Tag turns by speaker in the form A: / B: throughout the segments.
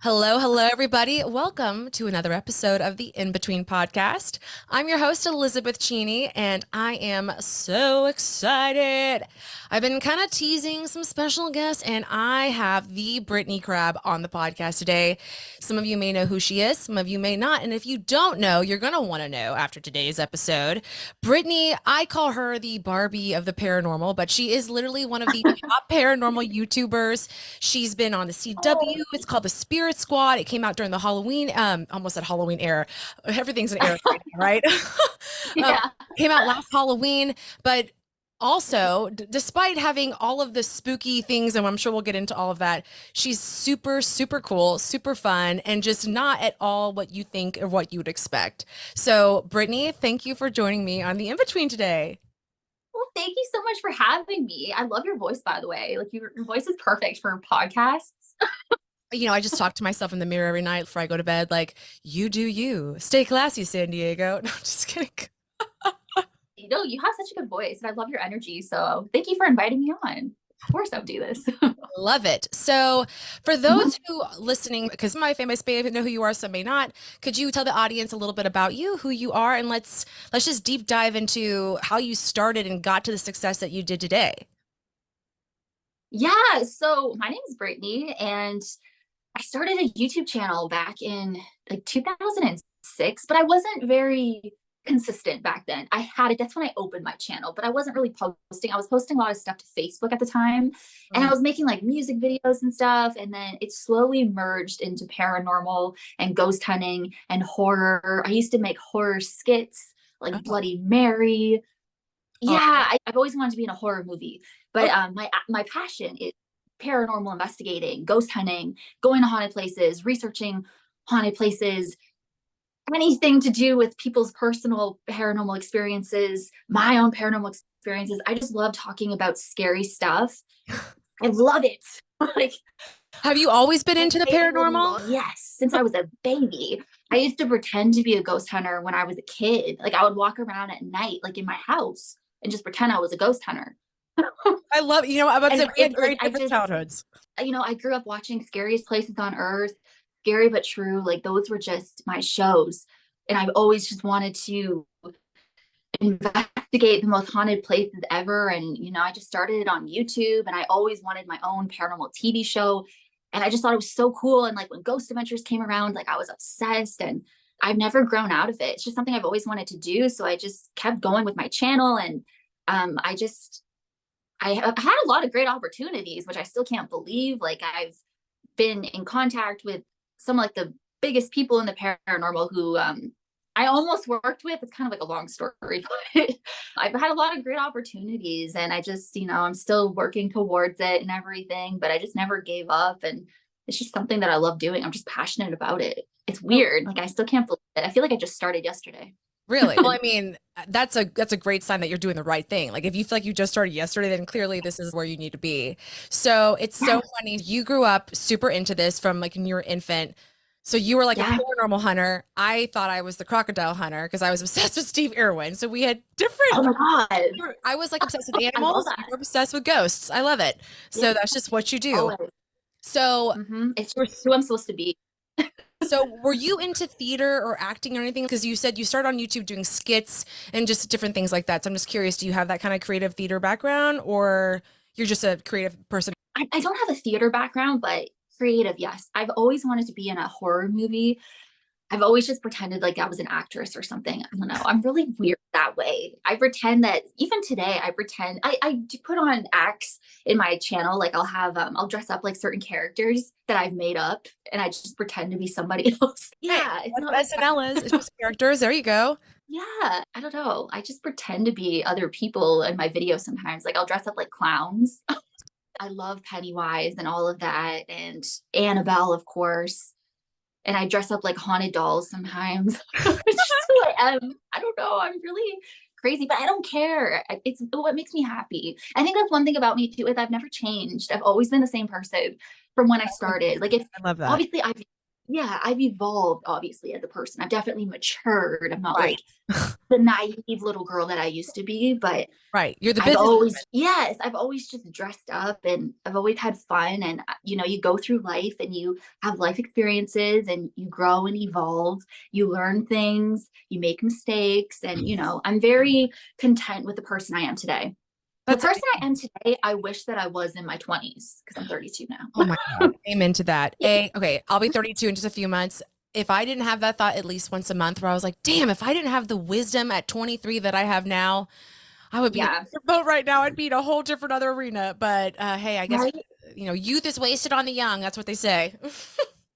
A: Hello, hello, everybody. Welcome to another episode of the In Between podcast. I'm your host, Elizabeth Cheney, and I am so excited. I've been kind of teasing some special guests, and I have the Brittney Crabb on the podcast today. Some of you may know who she is, some of you may not. And if you don't know, you're going to want to know after today's episode. Brittney, I call her the Barbie of the paranormal, but she is literally one of the top paranormal YouTubers. She's been on the CW. It's called the Spirit Squad. It came out during the Halloween, almost at Halloween era. Everything's an era, right? um,
B: Yeah.
A: came out last Halloween, but also, despite having all of the spooky things, and I'm sure we'll get into all of that, she's super, super cool, super fun, and just not at all what you think or what you would expect. So, Brittany, thank you for joining me on the In Between today.
B: Well, thank you so much for having me. I love your voice, by the way. Like your voice is perfect for podcasts.
A: I just talk to myself in the mirror every night before I go to bed, like, you do you. Stay classy, San Diego. No, I'm just kidding.
B: You have such a good voice, and I love your energy. So thank you for inviting me on. Of course, I'll do this.
A: Love it. So, for those who listening, because my famous may know who you are, some may not, could you tell the audience a little bit about you, who you are, and let's just deep dive into how you started and got to the success that you did today.
B: Yeah. So my name is Brittany, and I started a YouTube channel back in like 2006, but I wasn't very consistent back then. I had it, that's when I opened my channel, but I wasn't really posting. I was posting a lot of stuff to Facebook at the time, and I
A: Mm.
B: was making like music videos and stuff. And then it slowly merged into paranormal and ghost hunting and horror. I used to make horror skits like
A: Oh,
B: Bloody Mary. Yeah,
A: oh,
B: I've always wanted to be in a horror movie, but
A: okay.
B: my passion is paranormal investigating, ghost hunting, going to haunted places, researching haunted places, anything to do with people's personal paranormal experiences, my own paranormal experiences. I just love talking about scary stuff. I love it. Like
A: Have you always been
B: my
A: into the
B: favorite
A: paranormal?
B: movie. Yes, since I was a baby. I used to pretend to be a ghost hunter when I was a kid. Like I would walk around at night, like in my house, and just pretend I was a ghost hunter.
A: I love, I'm about to say
B: And
A: we had
B: like
A: very different childhoods.
B: I grew up watching Scariest Places on Earth, Scary But True. Like those were just my shows. And I've always just wanted to investigate the most haunted places ever. And, I just started it on YouTube, and I always wanted my own paranormal TV show. And I just thought it was so cool. And like when Ghost Adventures came around, like I was obsessed, and I've never grown out of it. It's just something I've always wanted to do. So I just kept going with my channel. And I have had a lot of great opportunities, which I still can't believe. Like I've been in contact with some like the biggest people in the paranormal who I almost worked with. It's kind of like a long story, but I've had a lot of great opportunities, and I just, I'm still working towards it and everything, but I just never gave up. And it's just something that I love doing. I'm just passionate about it. It's weird. Like I still can't believe it. I feel like I just started yesterday.
A: Really? Well, I mean, that's a great sign that you're doing the right thing. Like if you feel like you just started yesterday, then clearly this is where you need to be. So it's so
B: Yeah.
A: funny. You grew up super into this from like when you were an infant. So you were like a
B: Yeah.
A: paranormal hunter. I thought I was the crocodile hunter because I was obsessed with Steve Irwin. So we had
B: Oh
A: different.
B: my God.
A: I was like obsessed with
B: I love
A: animals. You
B: that.
A: were obsessed with ghosts. I love it.
B: Yeah.
A: So that's just what you do.
B: Always.
A: So
B: It's just who I'm supposed to be.
A: So, were you into theater or acting or anything? Because you said you started on YouTube doing skits and just different things like that. So, I'm just curious, do you have that kind of creative theater background or you're just a creative person?
B: I don't have a theater background, but creative, yes. I've always wanted to be in a horror movie. I've always just pretended like I was an actress or something. I don't know. I'm really weird that way. I pretend that even today, I do put on acts in my channel. Like I'll dress up like certain characters that I've made up, and I just pretend to be somebody else.
A: Hey,
B: Yeah, it's
A: that's
B: not
A: what
B: like,
A: SNL is. It's just characters. There you go.
B: yeah, I don't know. I just pretend to be other people in my videos sometimes. Like I'll dress up like clowns. I love Pennywise and all of that, and Annabelle, of course. And I dress up like haunted dolls sometimes. It's just who I am. I don't know. I'm really crazy, but I don't care. It's what makes me happy. I think that's one thing about me too, is I've never changed. I've always been the same person from when I started. Like if
A: I love that.
B: obviously I've yeah, I've evolved obviously as a person. I've definitely matured. I'm not
A: Right.
B: like the naive little girl that I used to be, but
A: Right. You're the
B: I've
A: business.
B: always, yes, I've always just dressed up and I've always had fun. And, you go through life and you have life experiences and you grow and evolve. You learn things, you make mistakes. And, I'm very content with the person I am today. The
A: That's
B: person I am today, I wish that I was in my 20s because I'm 32
A: Oh
B: now.
A: my God. Amen to that.
B: Yeah.
A: Okay, I'll be 32 in just a few months. If I didn't have that thought at least once a month where I was like, damn, if I didn't have the wisdom at 23 that I have now, I would be in a
B: Yeah.
A: different boat right now. I'd be in a whole different other arena. But hey, I guess,
B: Right.
A: youth is wasted on the young. That's what they say.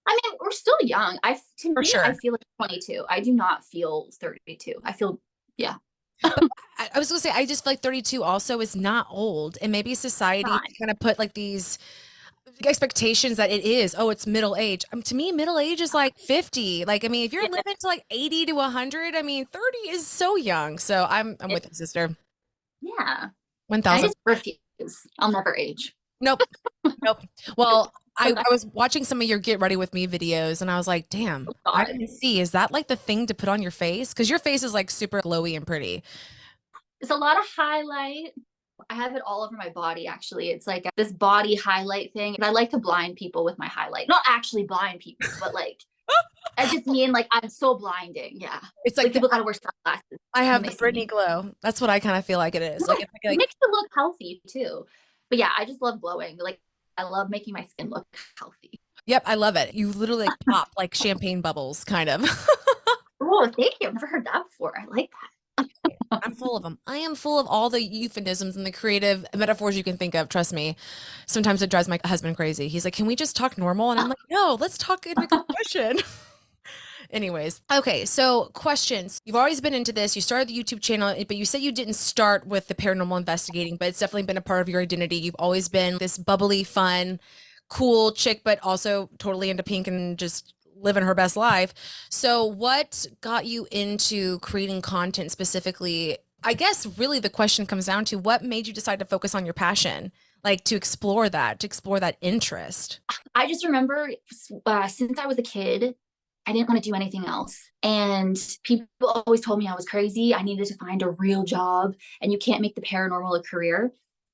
B: I mean, we're still young. To
A: For
B: me, I
A: sure.
B: feel like 22. I do not feel 32. I feel, yeah,
A: But I was gonna say, I just feel like 32 also is not old. And maybe society
B: not.
A: kind of put like these expectations that it is, oh, it's middle age. To me, middle age is like 50. Like, I mean, if you're
B: Yeah,
A: living to like 80 to 100, I mean, 30 is so young. So I'm with you, sister.
B: yeah. I
A: 1000.
B: just refuse. I'll never age.
A: Nope. Nope. Well, I was watching some of your get ready with me videos and I was like, damn,
B: Oh
A: I
B: God.
A: can see. Is that like the thing to put on your face? Because your face is like super glowy and pretty.
B: It's a lot of highlight. I have it all over my body, actually. It's like this body highlight thing. And I like to blind people with my highlight. Not actually blind people, but like, I just mean like I'm so blinding. Yeah.
A: It's
B: Like
A: like
B: people gotta wear sunglasses
A: I
B: when
A: have
B: they
A: the
B: see
A: Brittany
B: me.
A: glow. That's what I kind of feel like it is. Like
B: Yeah.
A: it's
B: It
A: like
B: makes you look healthy too. But yeah, I just love glowing. Like I love making my skin look healthy.
A: yep, I love it. You literally like pop like champagne bubbles, kind of.
B: Oh, thank you. I've never heard that before. I like that.
A: I'm full of them. I am full of all the euphemisms and the creative metaphors you can think of. Trust me. Sometimes it drives my husband crazy. He's like, "Can we just talk normal?" And I'm like, "No, let's talk in expression." Anyways, okay. So, questions. You've always been into this. You started the YouTube channel, but you said you didn't start with the paranormal investigating, but it's definitely been a part of your identity. You've always been this bubbly, fun, cool chick, but also totally into pink and just living her best life. So, what got you into creating content specifically? I guess really the question comes down to what made you decide to focus on your passion, like to explore that interest.
B: I just remember since I was a kid, I didn't want to do anything else. And people always told me I was crazy. I needed to find a real job, and you can't make the paranormal a career.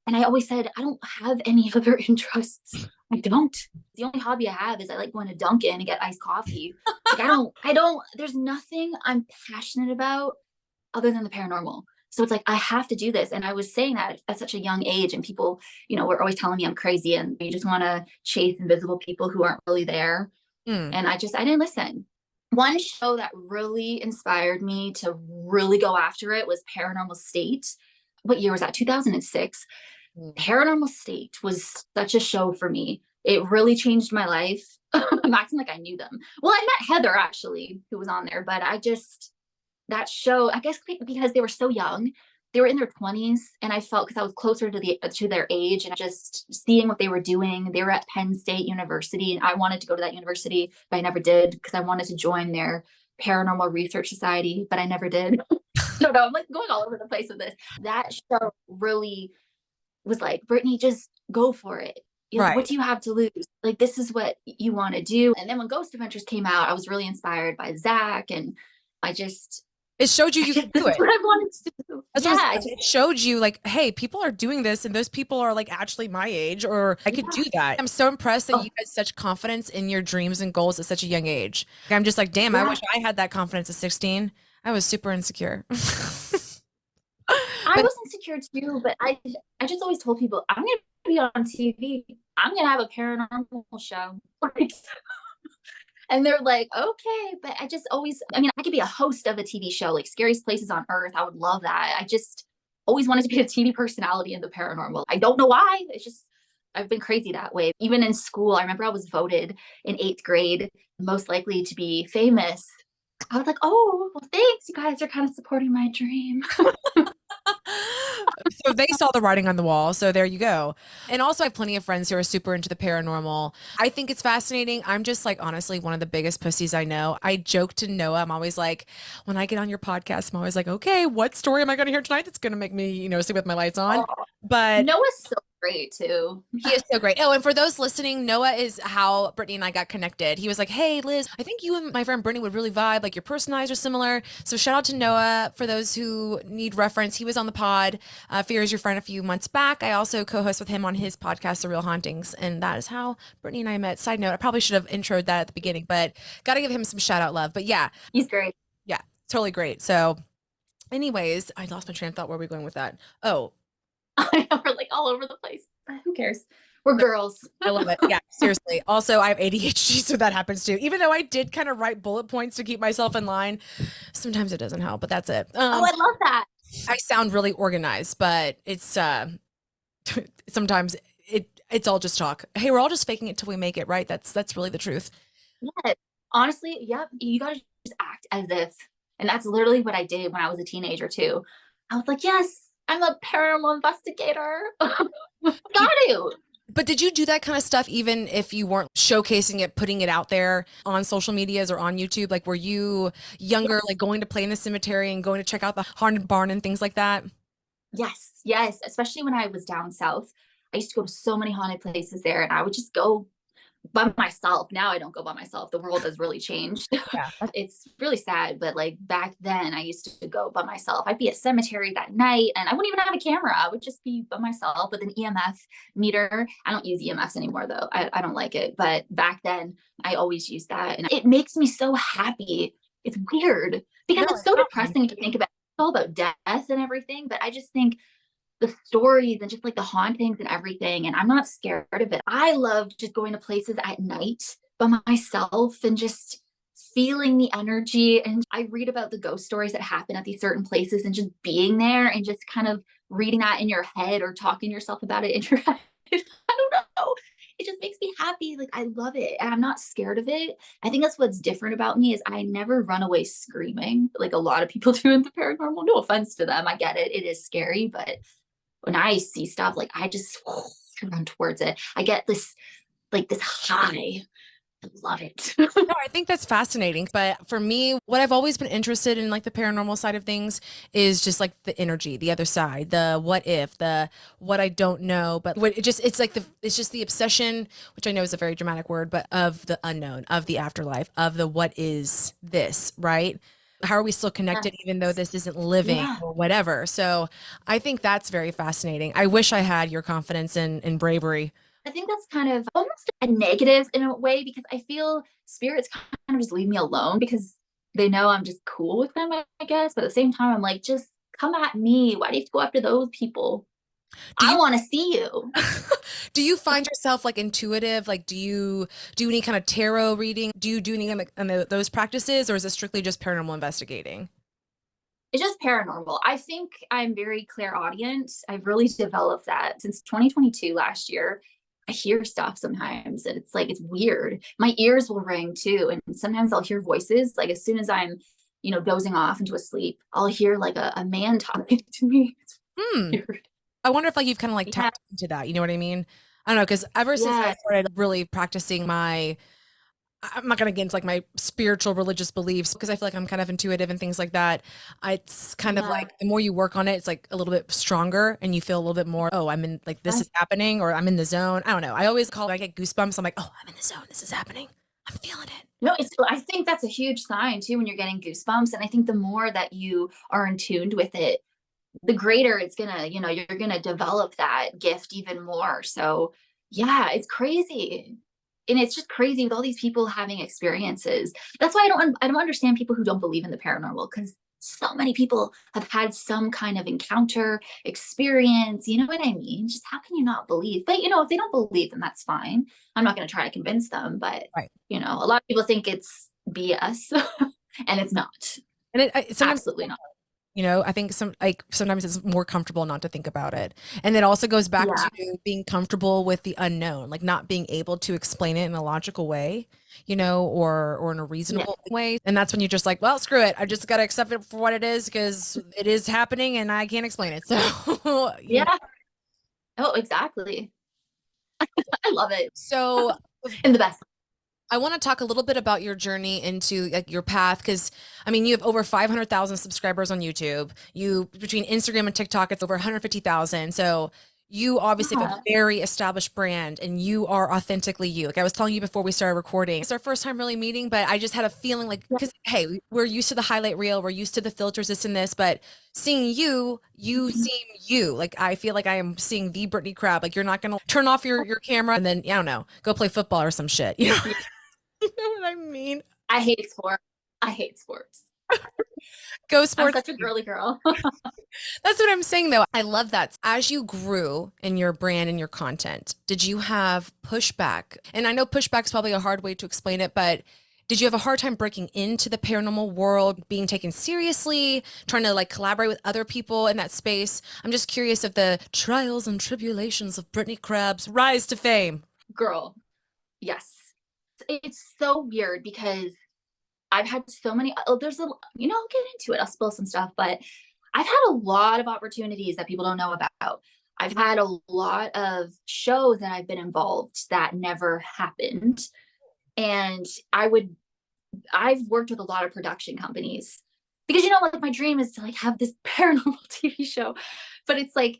B: And I always said, I don't have any other interests. I don't. The only hobby I have is I like going to Dunkin' and get iced coffee. Like there's nothing I'm passionate about other than the paranormal. So it's like, I have to do this. And I was saying that at such a young age, and people, were always telling me I'm crazy and you just want to chase invisible people who aren't really there.
A: Mm.
B: And I didn't listen. One show that really inspired me to really go after it was Paranormal State. What year was that? 2006.
A: Mm.
B: Paranormal State was such a show for me. It really changed my life. I'm acting like I knew them. Well, I met Heather actually, who was on there, but that show, I guess because they were so young, they were in their 20s, and I felt because I was closer to their age, and just seeing what they were doing. They were at Penn State University, and I wanted to go to that university, but I never did because I wanted to join their paranormal research society, but I never did. No, I'm like going all over the place with this. That show really was like, Brittany, just go for it. What
A: Right.
B: do you have to lose? Like, this is what you want to do. And then when Ghost Adventures came out, I was really inspired by Zach, and I just
A: It showed you you could
B: this
A: do
B: is
A: it.
B: what I wanted to do.
A: That's
B: Yeah,
A: what it showed you, like, hey, people are doing this, and those people are like actually my age, or I could
B: yeah.
A: do that. I'm so impressed that
B: Oh,
A: you had such confidence in your dreams and goals at such a young age. I'm just like, damn, I
B: yeah.
A: wish I had that confidence at 16. I was super insecure.
B: I
A: But
B: was insecure too, but I just always told people I'm gonna be on TV. I'm gonna have a paranormal show. Like, and they're like, okay, but I just always, I mean, I could be a host of a TV show like Scariest Places on Earth. I would love that. I just always wanted to be a TV personality in the paranormal. I don't know why. It's just I've been crazy that way. Even in school, I remember I was voted in 8th grade most likely to be famous. I was like, oh, well, thanks. You guys are kind of supporting my dream.
A: so they saw the writing on the wall. So there you go. And also, I have plenty of friends who are super into the paranormal. I think it's fascinating. I'm just like, honestly, one of the biggest pussies I know. I joke to Noah. I'm always like, when I get on your podcast, I'm always like, okay, what story am I going to hear tonight that's going to make me, sleep with my lights on?
B: Oh,
A: But
B: Noah's so great too.
A: He is so great. Oh, and for those listening, Noah is how Brittany and I got connected. He was like, "Hey, Liz, I think you and my friend Brittany would really vibe. Like your personalities are similar." So shout out to Noah. For those who need reference, he was on the pod, Fear is Your Friend, a few months back. I also co-host with him on his podcast, The Real Hauntings, and that is how Brittany and I met. Side note, I probably should have introed that at the beginning, but got to give him some shout out love. But yeah,
B: He's great.
A: yeah, totally great. So, anyways, I lost my train of thought. Where are we going with that? Oh,
B: I know we're like all over the place. Who cares? We're girls.
A: I love it. Yeah, seriously. Also, I have ADHD, so that happens too. Even though I did kind of write bullet points to keep myself in line, sometimes it doesn't help, but that's it.
B: Oh, I love that.
A: I sound really organized, but it's sometimes it's all just talk. Hey, we're all just faking it till we make it, right? That's really the truth.
B: Yeah. Honestly, yep. You gotta just act as if, and that's literally what I did when I was a teenager too. I was like, yes, I'm a paranormal investigator. Got to.
A: But did you do that kind of stuff even if you weren't showcasing it, putting it out there on social medias or on YouTube? Like, were you younger, like going to play in the cemetery and going to check out the haunted barn and things like that?
B: Yes, yes. Especially when I was down south. I used to go to so many haunted places there, and I would just go by myself. Now I don't go by myself. The world has really changed.
A: Yeah.
B: It's really sad, but like back then I used to go by myself. I'd be at cemeteries at night and I wouldn't even have a camera. I would just be by myself with an EMF meter. I don't use EMFs anymore though. I don't like it. But back then I always used that. And it makes me so happy. It's weird because it's so depressing to think about. It's all about death and everything. But I just think the stories and just like the hauntings and everything. And I'm not scared of it. I love just going to places at night by myself and just feeling the energy. And I read about the ghost stories that happen at these certain places and just being there and just kind of reading that in your head or talking to yourself about it in your head. I don't know. It just makes me happy. Like I love it. And I'm not scared of it. I think that's what's different about me is I never run away screaming like a lot of people do in the paranormal. No offense to them. I get it. It is scary, but when I see stuff, like I just run towards it. I get this high. I love it.
A: No, I think that's fascinating. But for me, what I've always been interested in, like the paranormal side of things, is just like the energy, the other side, the what if, the what I don't know. But it's just the obsession, which I know is a very dramatic word, but of the unknown, of the afterlife, of the what is this, right? How are we still connected even though this isn't living or whatever? So I think that's very fascinating. I wish I had your confidence and bravery.
B: I think that's kind of almost a negative in a way because I feel spirits kind of just leave me alone because they know I'm just cool with them, I guess. But at the same time, I'm like, just come at me. Why do you have to go after those people? I want to see you.
A: Do you find yourself like intuitive? Like, do you do any kind of tarot reading? Do you do any kind of those practices, or is it strictly just paranormal investigating?
B: It's just paranormal. I think I'm very clairaudient. I've really developed that since 2022 last year. I hear stuff sometimes and it's like, it's weird. My ears will ring too. And sometimes I'll hear voices. Like as soon as I'm, dozing off into a sleep, I'll hear like a man talking to me. It's weird.
A: I wonder if like you've kind of like tapped into that. You know what I mean? I don't know. Cause ever since I started really practicing I'm not going to get into like my spiritual religious beliefs because I feel like I'm kind of intuitive and things like that. It's kind of like the more you work on it, it's like a little bit stronger and you feel a little bit more, oh, I'm in like this is happening or I'm in the zone. I don't know. I always I get goosebumps. I'm like, oh, I'm in the zone. This is happening. I'm feeling it.
B: No, I think that's a huge sign too when you're getting goosebumps. And I think the more that you are in tuned with it, the greater it's gonna, you're gonna develop that gift even more. So yeah, it's crazy. And it's just crazy with all these people having experiences. That's why I don't understand people who don't believe in the paranormal because so many people have had some kind of encounter experience. You know what I mean? Just how can you not believe? But if they don't believe, then that's fine. I'm not going to try to convince them. But a lot of people think it's BS, and it's not.
A: And it's
B: absolutely not.
A: I think sometimes it's more comfortable not to think about it. And it also goes back to being comfortable with the unknown, like not being able to explain it in a logical way, or in a reasonable way. And that's when you're just like, well, screw it. I just got to accept it for what it is because it is happening and I can't explain it. So
B: yeah. Oh, exactly. I love it.
A: So
B: in the best.
A: I want to talk a little bit about your journey into like your path because you have over 500,000 subscribers on YouTube. You between Instagram and TikTok, it's over 150,000. So you obviously have a
B: Yeah.
A: very established brand and you are authentically you. Like I was telling you before we started recording, it's our first time really meeting, but I just had a feeling like,
B: Yeah.
A: because hey, we're used to the highlight reel, we're used to the filters, this and this, but seeing you, you
B: Mhm.
A: seem you. Like I feel like I am seeing the Brittney Crabb. Like you're not gonna turn off your camera and then I don't know, go play football or some shit. You know,
B: Yeah.
A: you know what I mean?
B: I hate sports. I hate sports.
A: Go
B: I'm
A: sports.
B: such a girly girl.
A: That's what I'm saying though. I love that. As you grew in your brand and your content, did you have pushback? And I know pushback is probably a hard way to explain it, but did you have a hard time breaking into the paranormal world, being taken seriously, trying to like collaborate with other people in that space? I'm just curious of the trials and tribulations of Brittney Crabb's rise to fame.
B: Girl, yes. It's so weird because I've had so many, there's a, I'll get into it. I'll spill some stuff, but I've had a lot of opportunities that people don't know about. I've had a lot of shows that I've been involved that never happened. And I've worked with a lot of production companies because, like my dream is to like have this paranormal TV show, but it's like,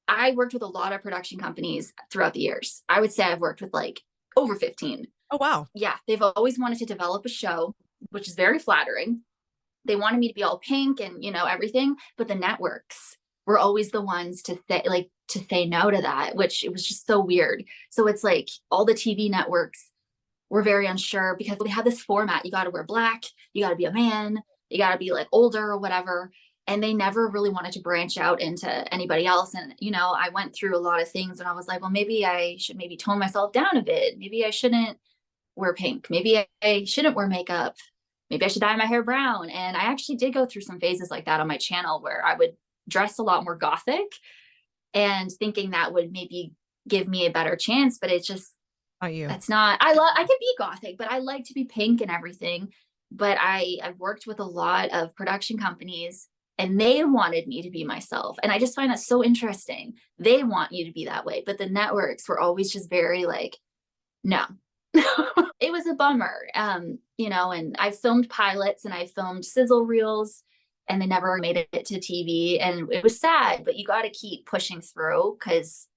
B: I worked with a lot of production companies throughout the years. I would say I've worked with like over 15.
A: Oh, wow.
B: Yeah, they've always wanted to develop a show, which is very flattering. They wanted me to be all pink and, everything, but the networks were always the ones to say no to that, which it was just so weird. So it's like all the TV networks were very unsure because they have this format. You got to wear black, you got to be a man, you got to be like older or whatever. And they never really wanted to branch out into anybody else. And, I went through a lot of things and I was like, well, maybe I should maybe tone myself down a bit. Maybe I shouldn't wear pink. Maybe I shouldn't wear makeup. Maybe I should dye my hair brown. And I actually did go through some phases like that on my channel where I would dress a lot more gothic and thinking that would maybe give me a better chance. But it's just,
A: Not you.
B: that's not, I can be gothic, but I like to be pink and everything. But I've worked with a lot of production companies and they wanted me to be myself. And I just find that so interesting. They want you to be that way. But the networks were always just very like, no. It was a bummer. And I filmed pilots and I filmed sizzle reels and they never made it to TV. And it was sad, but you got to keep pushing through because,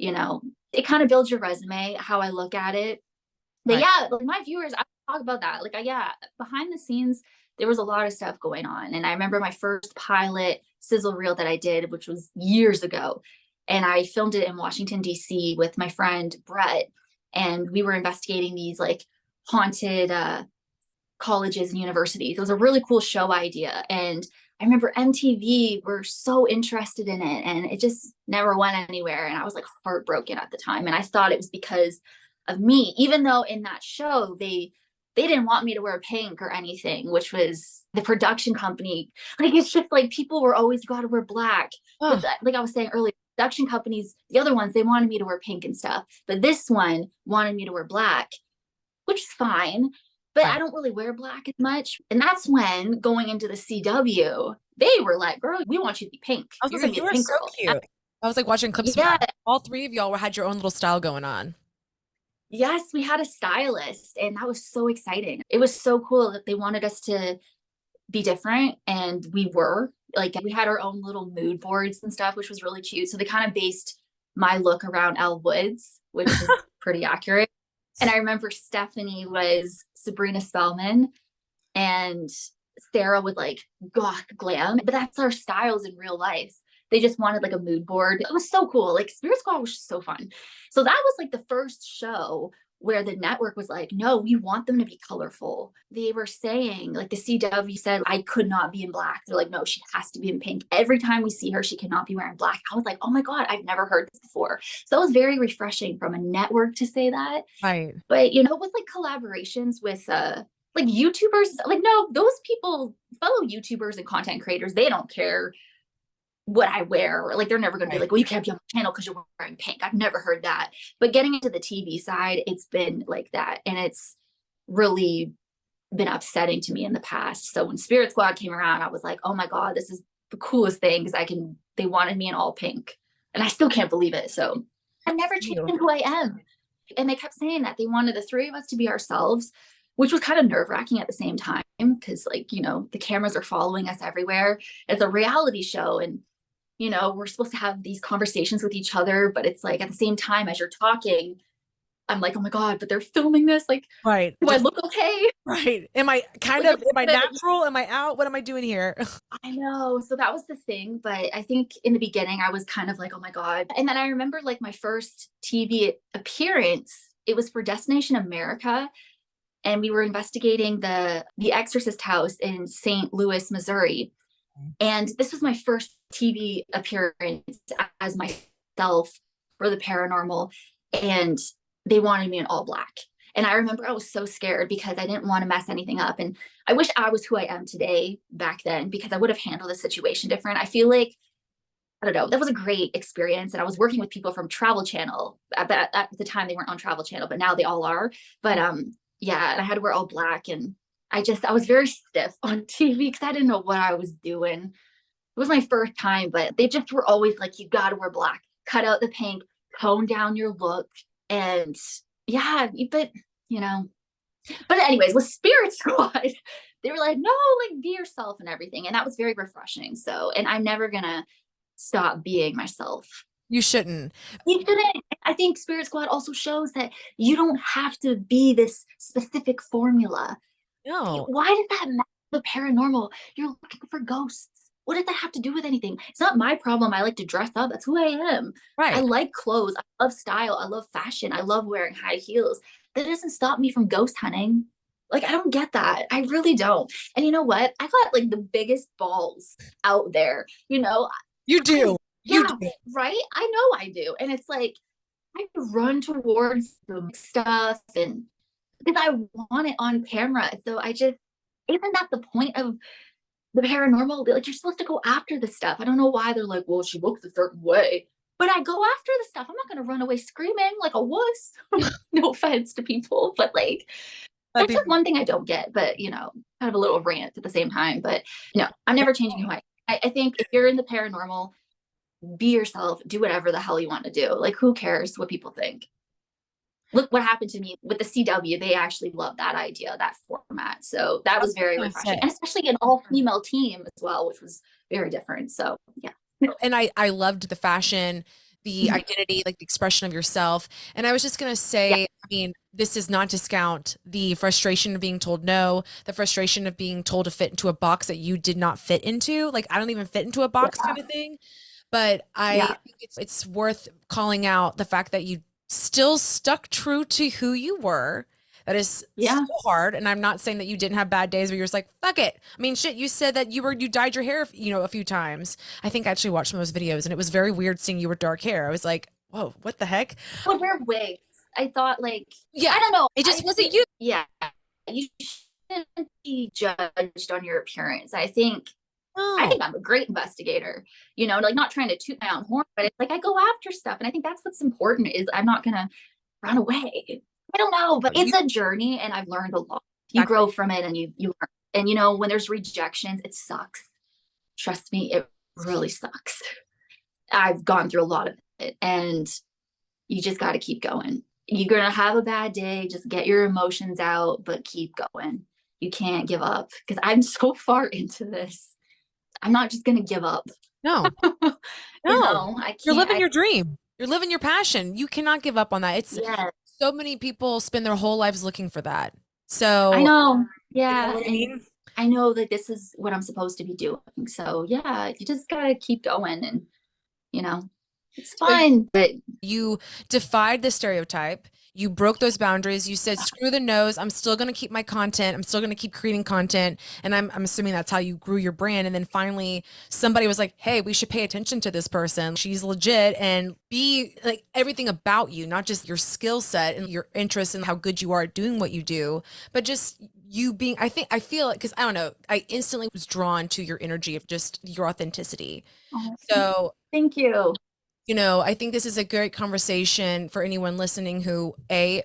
B: it kind of builds your resume, how I look at it. But
A: Right.
B: yeah, like my viewers, I talk about that. Like, yeah, behind the scenes, there was a lot of stuff going on. And I remember my first pilot sizzle reel that I did, which was years ago. And I filmed it in Washington, D.C. with my friend Brett. And we were investigating these like haunted colleges and universities. It was a really cool show idea. And I remember MTV were so interested in it and it just never went anywhere. And I was like heartbroken at the time. And I thought it was because of me, even though in that show they didn't want me to wear pink or anything, which was the production company. Like it's just like people were always got to wear black. But
A: Oh,
B: like I was saying earlier, production companies, the other ones, they wanted me to wear pink and stuff. But this one wanted me to wear black, which is fine. But I
A: right.
B: don't really wear black as much. And that's when going into the CW, they were like, girl, we want you to be pink.
A: I was
B: You're
A: gonna
B: going
A: say
B: to
A: you
B: be the
A: were
B: pink
A: so
B: girl.
A: cute. I was like watching clips of
B: Yeah.
A: all three of y'all had your own little style going on.
B: Yes, we had a stylist. And that was so exciting. It was so cool that they wanted us to be different. And we were. Like, we had our own little mood boards and stuff, which was really cute. So they kind of based my look around Elle Woods, which is pretty accurate. And I remember Stephanie was Sabrina Spellman and Sarah would like goth glam, but that's our styles in real life. They just wanted like a mood board. It was so cool. Like Spirit Squad was so fun. So that was like the first show where the network was like, no, we want them to be colorful. They were saying, like the CW said, I could not be in black. They're like, no, she has to be in pink. Every time we see her, she cannot be wearing black. I was like, oh my God, I've never heard this before. So that was very refreshing from a network to say that.
A: Right.
B: But with like collaborations with like YouTubers, like no, those people, fellow YouTubers and content creators, they don't care what I wear. Or like they're never going to be
A: Right.
B: like, well, you can't be on my channel because you're wearing pink. I've never heard that. But getting into the TV side, it's been like that. And it's really been upsetting to me in the past. So when Spirit Squad came around, I was like, oh my God, this is the coolest thing because they wanted me in all pink. And I still can't believe it. So I've never changed
A: You.
B: who I am. And they kept saying that they wanted the three of us to be ourselves, which was kind of nerve-wracking at the same time because like the cameras are following us everywhere. It's a reality show and we're supposed to have these conversations with each other, but it's like at the same time as you're talking, I'm like, oh my God, but they're filming this. Like,
A: Right.
B: do I
A: Just
B: look okay?
A: right. Am I natural? Am I out? What am I doing here?
B: I know. So that was the thing. But I think in the beginning, I was kind of like, oh my God. And then I remember like my first TV appearance, it was for Destination America. And we were investigating the Exorcist house in St. Louis, Missouri. And this was my first TV appearance as myself for the paranormal. And they wanted me in all black. And I remember I was so scared because I didn't want to mess anything up. And I wish I was who I am today back then, because I would have handled the situation different. I feel like, I don't know, that was a great experience. And I was working with people from Travel Channel. At the time, they weren't on Travel Channel, but now they all are. But yeah, and I had to wear all black. And I was very stiff on TV because I didn't know what I was doing. It was my first time, but they just were always like, you got to wear black, cut out the pink, tone down your look. And yeah, but anyways, with Spirit Squad, they were like, no, like be yourself and everything. And that was very refreshing. So, and I'm never gonna stop being myself.
A: You shouldn't.
B: You shouldn't. I think Spirit Squad also shows that you don't have to be this specific formula.
A: No.
B: Why does that matter? The paranormal, you're looking for ghosts. What does that have to do with anything? It's not my problem. I like to dress up. That's who I am.
A: Right.
B: I like clothes. I love style. I love fashion. I love wearing high heels. That doesn't stop me from ghost hunting. Like, I don't get that. I really don't. And you know what? I got like the biggest balls out there.
A: You do.
B: Yeah, right? I know I do. And it's like, I run towards the stuff and because I want it on camera. So isn't that the point of the paranormal? Like, you're supposed to go after the stuff. I don't know why they're like, well, she looks a certain way. But I go after the stuff. I'm not going to run away screaming like a wuss. No offense to people, but like, that's just one thing I don't get. But, kind of a little rant at the same time. But no, I'm never changing who I am. I think if you're in the paranormal, be yourself, do whatever the hell you want to do. Like, who cares what people think? Look what happened to me with the CW. They actually love that idea, that format. So that was very refreshing. And especially an all-female team as well, which was very different. So yeah.
A: And I loved the fashion, the identity, like the expression of yourself. And I was just going to say, I mean, this does not discount the frustration of being told no, the frustration of being told to fit into a box that you did not fit into. Like, I don't even fit into a box kind of thing. But I think it's worth calling out the fact that you still stuck true to who you were. That is so hard. And I'm not saying that you didn't have bad days where you're just like, fuck it. I mean, shit, you said that you dyed your hair, a few times. I think I actually watched some of those videos and it was very weird seeing you with dark hair. I was like, whoa, what the heck?
B: I would wear wigs. I thought like, I don't know.
A: It just wasn't you.
B: Yeah. You shouldn't be judged on your appearance. I think I'm a great investigator, like not trying to toot my own horn, but it's like I go after stuff. And I think that's what's important is I'm not going to run away. I don't know, but it's a journey and I've learned a lot. You grow from it and you learn. And when there's rejections, it sucks. Trust me, it really sucks. I've gone through a lot of it and you just got to keep going. You're going to have a bad day. Just get your emotions out, but keep going. You can't give up because I'm so far into this. I'm not just going to give up.
A: No, no,
B: I can't.
A: You're living your dream. You're living your passion. You cannot give up on that. It's so many people spend their whole lives looking for that. So
B: I know. Yeah.
A: You know what I mean?
B: I know that this is what I'm supposed to be doing. So yeah, you just got to keep going and, it's fine. But
A: you defied the stereotype. You broke those boundaries. You said, screw the nose. I'm still going to keep my content. I'm still going to keep creating content. And I'm assuming that's how you grew your brand. And then finally somebody was like, hey, we should pay attention to this person. She's legit and be like everything about you, not just your skill set and your interest and how good you are at doing what you do, but just you being, I feel like, cause I don't know, I instantly was drawn to your energy of just your authenticity. So
B: thank you.
A: I think this is a great conversation for anyone listening who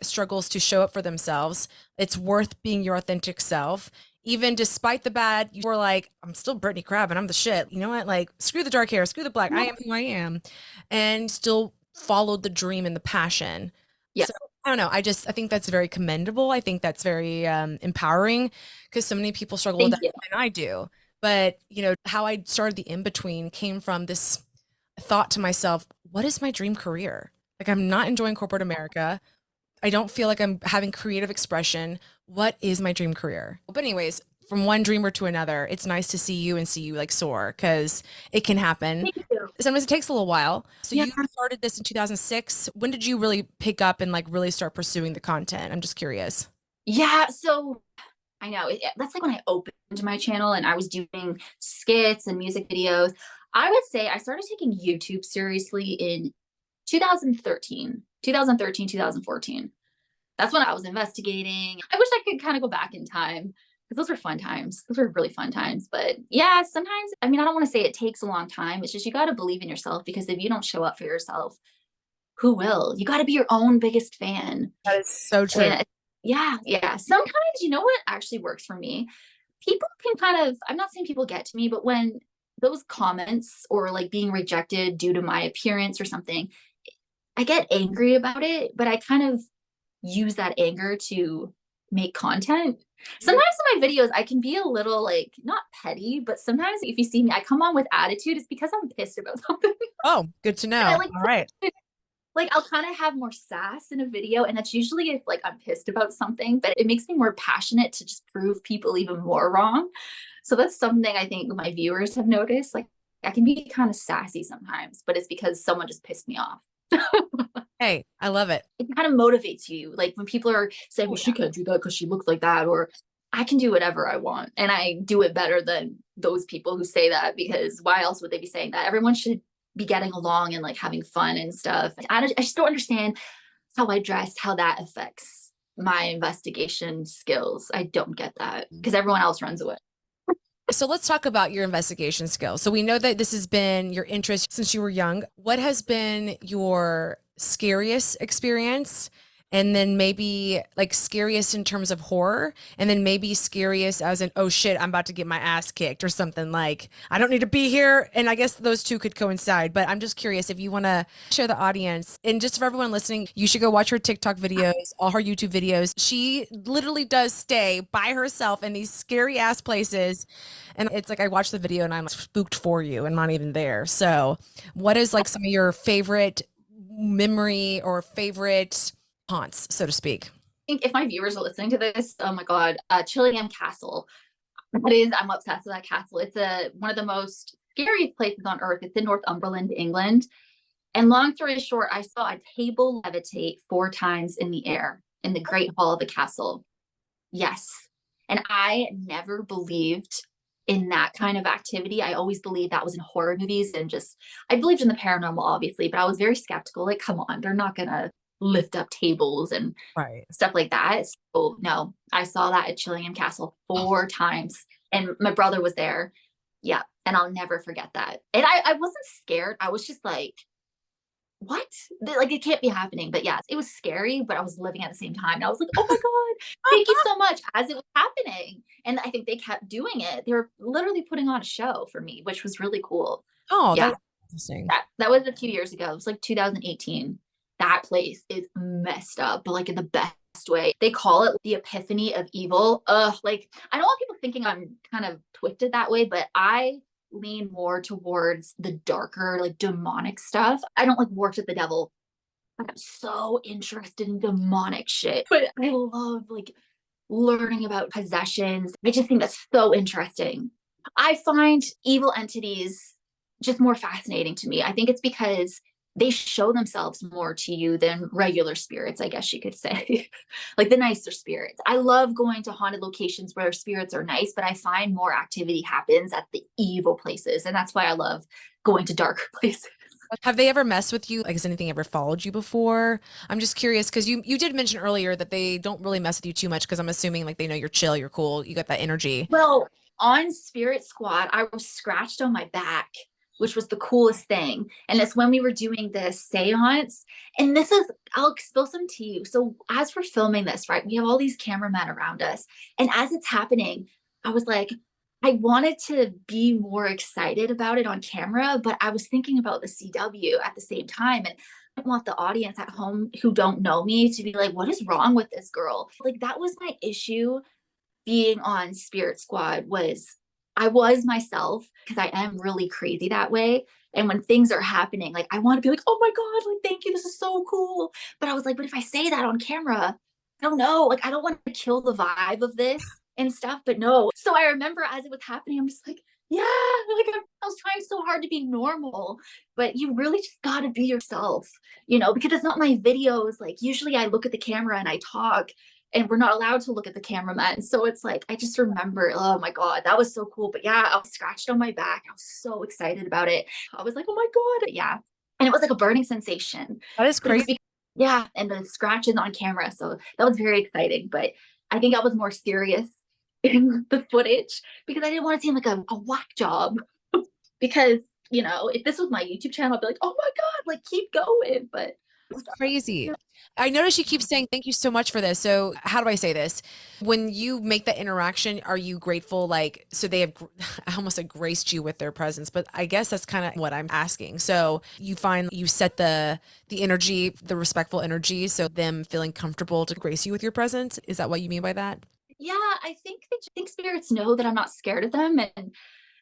A: struggles to show up for themselves. It's worth being your authentic self. Even despite the bad, you were like, I'm still Brittney Crabb and I'm the shit. You know what? Like, screw the dark hair, screw the black. I am who I am. And still followed the dream and the passion.
B: Yeah.
A: So I don't know. I think that's very commendable. I think that's very empowering because so many people struggle with that and I do. But, how I started the in-between came from this thought to myself, what is my dream career? Like, I'm not enjoying corporate America. I don't feel like I'm having creative expression. What is my dream career? But anyways, from one dreamer to another, it's nice to see you and see you like soar because it can happen.
B: Thank you.
A: Sometimes it takes a little while. So
B: Yeah.
A: you started this in 2006. When did you really pick up and like really start pursuing the content? I'm just curious.
B: Yeah. So I know that's like when I opened my channel and I was doing skits and music videos. I would say I started taking YouTube seriously in 2013, 2014. That's when I was investigating. I wish I could kind of go back in time because those were fun times. Those were really fun times. But yeah, sometimes, I mean, I don't want to say it takes a long time. It's just you got to believe in yourself because if you don't show up for yourself, who will? You got to be your own biggest fan.
A: That is so true.
B: And yeah, yeah. Sometimes, you know what actually works for me? People can kind of, I'm not saying people get to me, but when those comments or like being rejected due to my appearance or something, I get angry about it, but I kind of use that anger to make content. Sometimes in my videos, I can be a little like not petty, but sometimes if you see me, I come on with attitude. It's because I'm pissed about something.
A: Oh, good to know.
B: I like
A: All right.
B: like I'll kind of have more sass in a video, and that's usually if like I'm pissed about something, but it makes me more passionate to just prove people even more wrong. So that's something I think my viewers have noticed. Like I can be kind of sassy sometimes, but it's because someone just pissed me off.
A: Hey, I love it.
B: It kind of motivates you. Like when people are saying, well,
A: Oh,
B: she can't do that because she looks like that, or I can do whatever I want. And I do it better than those people who say that because why else would they be saying that? Everyone should be getting along and like having fun and stuff. I just don't understand how I dress, how that affects my investigation skills. I don't get that because everyone else runs away.
A: So let's talk about your investigation skills. So we know that this has been your interest since you were young. What has been your scariest experience? And then maybe like scariest in terms of horror, and then maybe scariest as in, oh shit, I'm about to get my ass kicked or something like, I don't need to be here. And I guess those two could coincide, but I'm just curious if you want to share the audience. And just for everyone listening, you should go watch her TikTok videos, all her YouTube videos. She literally does stay by herself in these scary ass places. And it's like I watched the video and I'm spooked for you and not even there. So, what is like some of your favorite memory or favorite haunts, so to speak?
B: I think if my viewers are listening to this, oh my God, Chillingham Castle. That is, I'm obsessed with that castle. It's one of the most scariest places on earth. It's in Northumberland, England. And long story short, I saw a table levitate 4 times in the air in the Great Hall of the castle. Yes. And I never believed in that kind of activity. I always believed that was in horror movies and just, I believed in the paranormal, obviously, but I was very skeptical. Like, come on, they're not going to lift up tables and
A: Right.
B: stuff like that. So, no, I saw that at Chillingham Castle 4 times. And my brother was there. Yeah. And I'll never forget that. And I wasn't scared. I was just like, what? Like it can't be happening. But yes, it was scary, but I was living at the same time. And I was like, oh my God, thank you so much as it was happening. And I think they kept doing it. They were literally putting on a show for me, which was really cool.
A: Oh,
B: Yeah,
A: that's interesting.
B: that was a few years ago. It was like 2018. That place is messed up, but like in the best way. They call it the epiphany of evil. Ugh, like I don't want people thinking I'm kind of twisted that way, but I lean more towards the darker, like demonic stuff. I don't like work with the devil. I'm so interested in demonic shit. But I love like learning about possessions. I just think that's so interesting. I find evil entities just more fascinating to me. I think it's because they show themselves more to you than regular spirits, I guess you could say. Like the nicer spirits. I love going to haunted locations where spirits are nice, but I find more activity happens at the evil places. And that's why I love going to darker places.
A: Have they ever messed with you? Like, has anything ever followed you before? I'm just curious because you did mention earlier that they don't really mess with you too much because I'm assuming like they know you're chill, you're cool, you got that energy.
B: Well, on Spirit Squad, I was scratched on my back, which was the coolest thing. And it's when we were doing this seance. And this is, I'll spill some tea. So as we're filming this, right, we have all these cameramen around us. And as it's happening, I was like, I wanted to be more excited about it on camera, but I was thinking about the CW at the same time. And I want the audience at home who don't know me to be like, what is wrong with this girl? Like that was my issue being on Spirit Squad was I was myself because I am really crazy that way. And when things are happening, like I want to be like, oh my God, like thank you, this is so cool. But I was like, but if I say that on camera, I don't know, like I don't want to kill the vibe of this and stuff. But no. So I remember as it was happening, I'm just like, yeah, like I was trying so hard to be normal, but you really just gotta be yourself, because it's not my videos. Like usually I look at the camera and I talk, and we're not allowed to look at the cameraman. So it's like, I just remember, oh my God, that was so cool. But yeah, I was scratched on my back. I was so excited about it. I was like, oh my God. Yeah. And it was like a burning sensation.
A: That is crazy.
B: Yeah. And the scratches on camera. So that was very exciting. But I think I was more serious in the footage because I didn't want to seem like a whack job. Because, if this was my YouTube channel, I'd be like, oh my God, like keep going. But
A: it's crazy. I notice you keep saying thank you so much for this. So how do I say this? When you make that interaction, are you grateful? Like, so they have, I almost like graced you with their presence, but I guess that's kind of what I'm asking. So you find you set the energy, the respectful energy, so them feeling comfortable to grace you with your presence. Is that what you mean by that?
B: yeah, I think spirits know that I'm not scared of them. And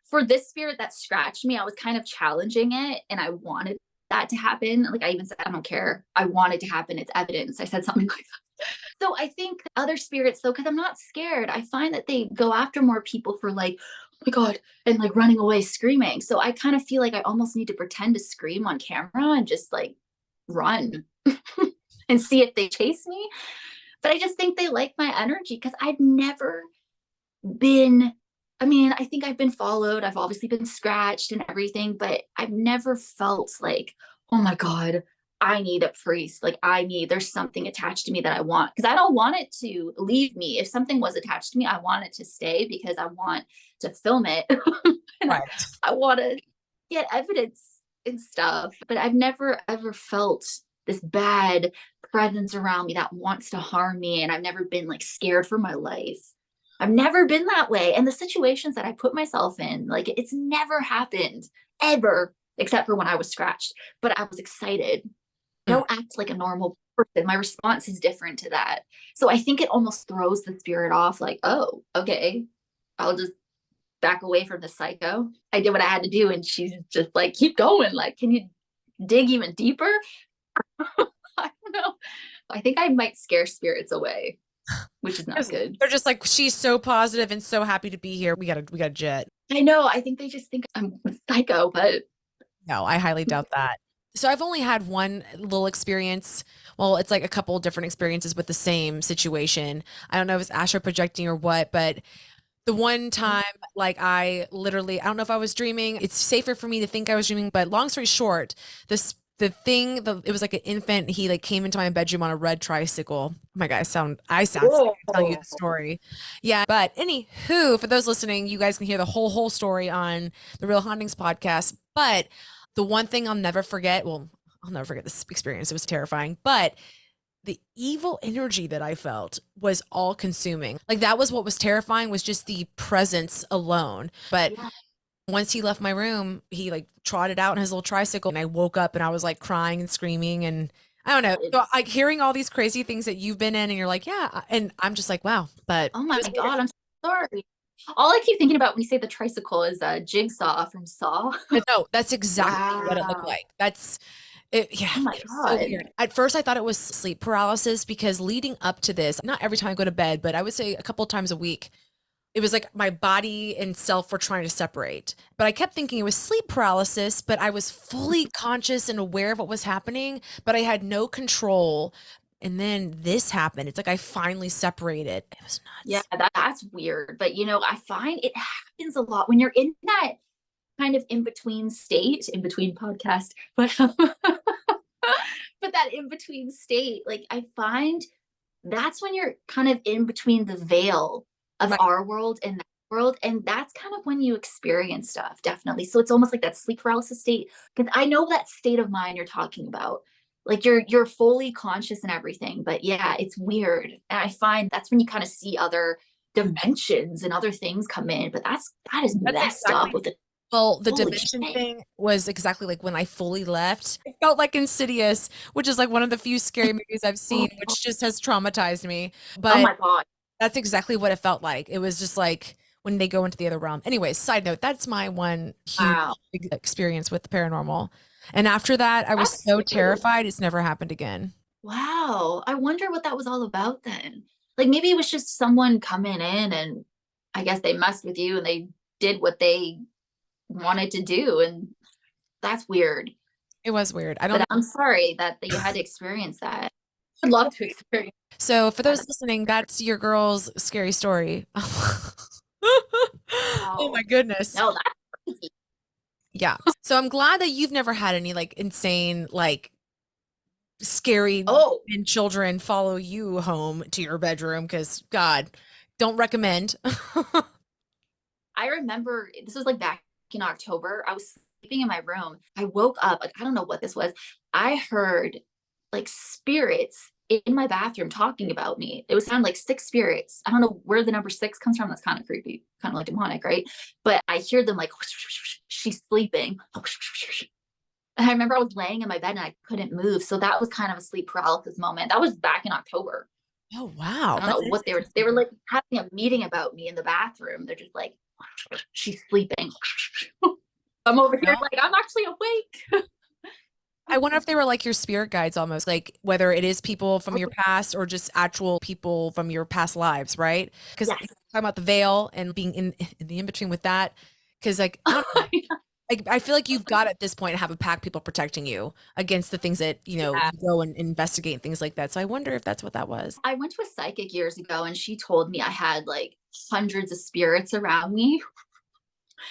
B: for this spirit that scratched me, I was kind of challenging it and I wanted that to happen. Like I even said, I don't care. I want it to happen. It's evidence. I said something like that. So I think other spirits, though, because I'm not scared, I find that they go after more people for like, oh my God, and like running away screaming. So I kind of feel like I almost need to pretend to scream on camera and just like run and see if they chase me. But I just think they like my energy because I've never been, I mean, I think I've been followed. I've obviously been scratched and everything, but I've never felt like, oh my God, I need a priest. Like, there's something attached to me that I want. Because I don't want it to leave me. If something was attached to me, I want it to stay because I want to film it. And
A: Right.
B: I want to get evidence and stuff. But I've never, ever felt this bad presence around me that wants to harm me. And I've never been like scared for my life. I've never been that way. And the situations that I put myself in, like it's never happened ever, except for when I was scratched. But I was excited. I don't act like a normal person. My response is different to that. So I think it almost throws the spirit off, like, oh, okay, I'll just back away from the psycho. I did what I had to do. And she's just like, keep going. Like, can you dig even deeper? I don't know. I think I might scare spirits away, which is not good.
A: They're just like, she's so positive and so happy to be here. We got a jet.
B: I know. I think they just think I'm a psycho, but
A: No, I highly doubt that. So I've only had one little experience. Well, it's like a couple different experiences with the same situation. I don't know if it's astral projecting or what, but the one time, like I don't know if I was dreaming. It's safer for me to think I was dreaming, but long story short, it was like an infant. He like came into my bedroom on a red tricycle. Oh my God, I sound sick telling you the story. Yeah, but anywho, for those listening, you guys can hear the whole story on the Real Hauntings podcast. But the one thing I'll never forget, well, I'll never forget this experience. It was terrifying, but the evil energy that I felt was all consuming. Like that was what was terrifying, was just the presence alone. But
B: yeah.
A: once he left my room, he like trotted out in his little tricycle and I woke up and I was like crying and screaming and I don't know. So like hearing all these crazy things that you've been in and you're like, yeah. And I'm just like, wow. But
B: Oh my God, I'm sorry. All I keep thinking about when you say the tricycle is a Jigsaw from Saw.
A: no, that's exactly what it looked
B: Wow.
A: like. That's it. Yeah.
B: Oh my
A: It was so
B: God.
A: weird. At first I thought it was sleep paralysis because leading up to this, not every time I go to bed, but I would say a couple of times a week, it was like my body and self were trying to separate. But I kept thinking it was sleep paralysis, but I was fully conscious and aware of what was happening, but I had no control. And then this happened. It's like I finally separated. It was
B: Yeah,
A: nuts.
B: that's weird. But I find it happens a lot when you're in that kind of in between state, in between podcast, but but that in between state, like I find that's when you're kind of in between the veil of
A: My,
B: our world and that world. And that's kind of when you experience stuff, definitely. So it's almost like that sleep paralysis state. Because I know that state of mind you're talking about. Like you're fully conscious and everything. But yeah, it's weird. And I find that's when you kind of see other dimensions and other things come in. But that is
A: that's
B: messed up
A: exactly.
B: with it.
A: Well, the
B: Holy
A: dimension
B: shit.
A: thing was exactly like when I fully left. It felt like Insidious, which is like one of the few scary movies I've
B: Oh,
A: seen, which just has traumatized me.
B: oh
A: But
B: my God.
A: that's exactly what it felt like. It was just like when they go into the other realm. Anyways, side note, that's my one huge
B: Wow.
A: experience with the paranormal. And after that, I was
B: That's
A: so
B: scary.
A: terrified. It's never happened again.
B: Wow. I wonder what that was all about then. Like maybe it was just someone coming in and I guess they messed with you and they did what they wanted to do. And that's weird.
A: It was weird. I don't
B: But
A: know.
B: I'm sorry that you had to experience that. I'd love to experience
A: So for those
B: that.
A: listening, that's your girl's scary story. Oh my
B: Wow.
A: goodness.
B: No, that's crazy.
A: Yeah. So I'm glad that you've never had any like insane, like scary
B: Oh,
A: and children follow you home to your bedroom because God, don't recommend.
B: I remember this was like back in October. I was sleeping in my room. I woke up, like, I don't know what this was. I heard like spirits in my bathroom talking about me. It would sound like six spirits. I don't know where the number six comes from. That's kind of creepy, kind of like demonic, right? But I hear them like, she's sleeping. And I remember I was laying in my bed and I couldn't move. So that was kind of a sleep paralysis moment. That was back in October.
A: Oh
B: I
A: wow.
B: don't
A: That's
B: know what they were like having a meeting about me in the bathroom. They're just like, she's sleeping. I'm over here like I'm actually awake.
A: I wonder if they were like your spirit guides almost, like whether it is people from your past or just actual people from your past lives, right? Because
B: Yes.
A: talking about the veil and being in the in between with that, because like I don't know, like I feel like you've got at this point to have a pack people protecting you against the things that
B: Yeah.
A: you go and investigate and things like that. So I wonder if that's what that was.
B: I went to a psychic years ago and she told me I had like hundreds of spirits around me.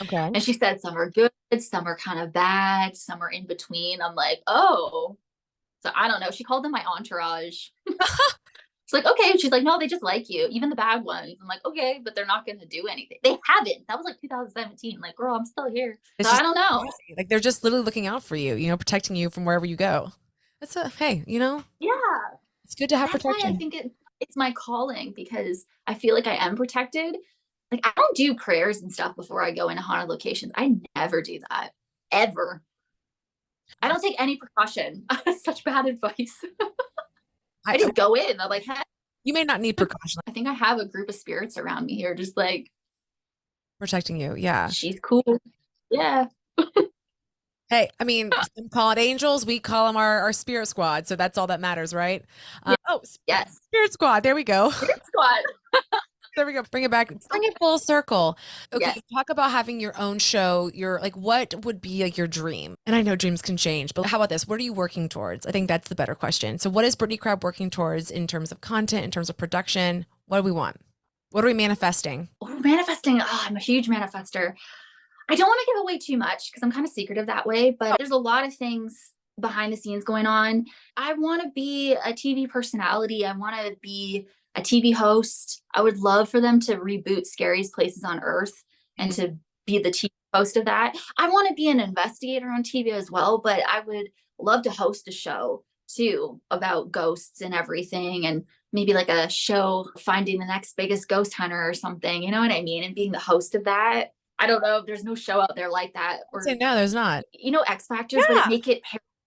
A: Okay.
B: And she said some are good, some are kind of bad, some are in between. I'm like, oh. So I don't know. She called them my entourage. It's like, okay. She's like, no, they just like you, even the bad ones. I'm like, okay, but they're not going to do anything. They haven't. That was like 2017. Like, girl, I'm still here.
A: It's
B: So I
A: just
B: don't know.
A: like they're just literally looking out for you, protecting you from wherever you go. That's a hey,
B: Yeah.
A: it's good to have
B: That's why I
A: protection.
B: think it's my calling because I feel like I am protected. Like I don't do prayers and stuff before I go into haunted locations. I never do that. Ever. I don't take any precaution. Such bad advice. I
A: I
B: just go in. I'm like, hey,
A: you may not need precaution
B: I think I have a group of spirits around me here, just like
A: protecting you. Yeah.
B: she's cool. Yeah.
A: Hey, I mean, some call it angels. We call them our spirit squad. So that's all that matters, right?
B: Yeah.
A: Oh,
B: Yes.
A: spirit squad. There we go.
B: Spirit squad.
A: There we go. Bring it back. Bring it full circle. Okay,
B: Yes.
A: talk about having your own show. Your like, what would be like your dream? And I know dreams can change, but how about this? What are you working towards? I think that's the better question. So, what is Brittney Crabb working towards in terms of content, in terms of production? What do we want? What are we manifesting?
B: Oh, manifesting. Oh, I'm a huge manifester. I don't want to give away too much because I'm kind of secretive that way, but there's a lot of things behind the scenes going on. I want to be a TV personality. I want to be a TV host. I would love for them to reboot Scariest Places on Earth and to be the TV host of that. I want to be an investigator on TV as well, but I would love to host a show too about ghosts and everything and maybe like a show finding the next biggest ghost hunter or something, you know what I mean? And being the host of that. I don't know if there's no show out there like that
A: I'd
B: or
A: say no, there's not.
B: X Factors, but it
A: Yeah.
B: make it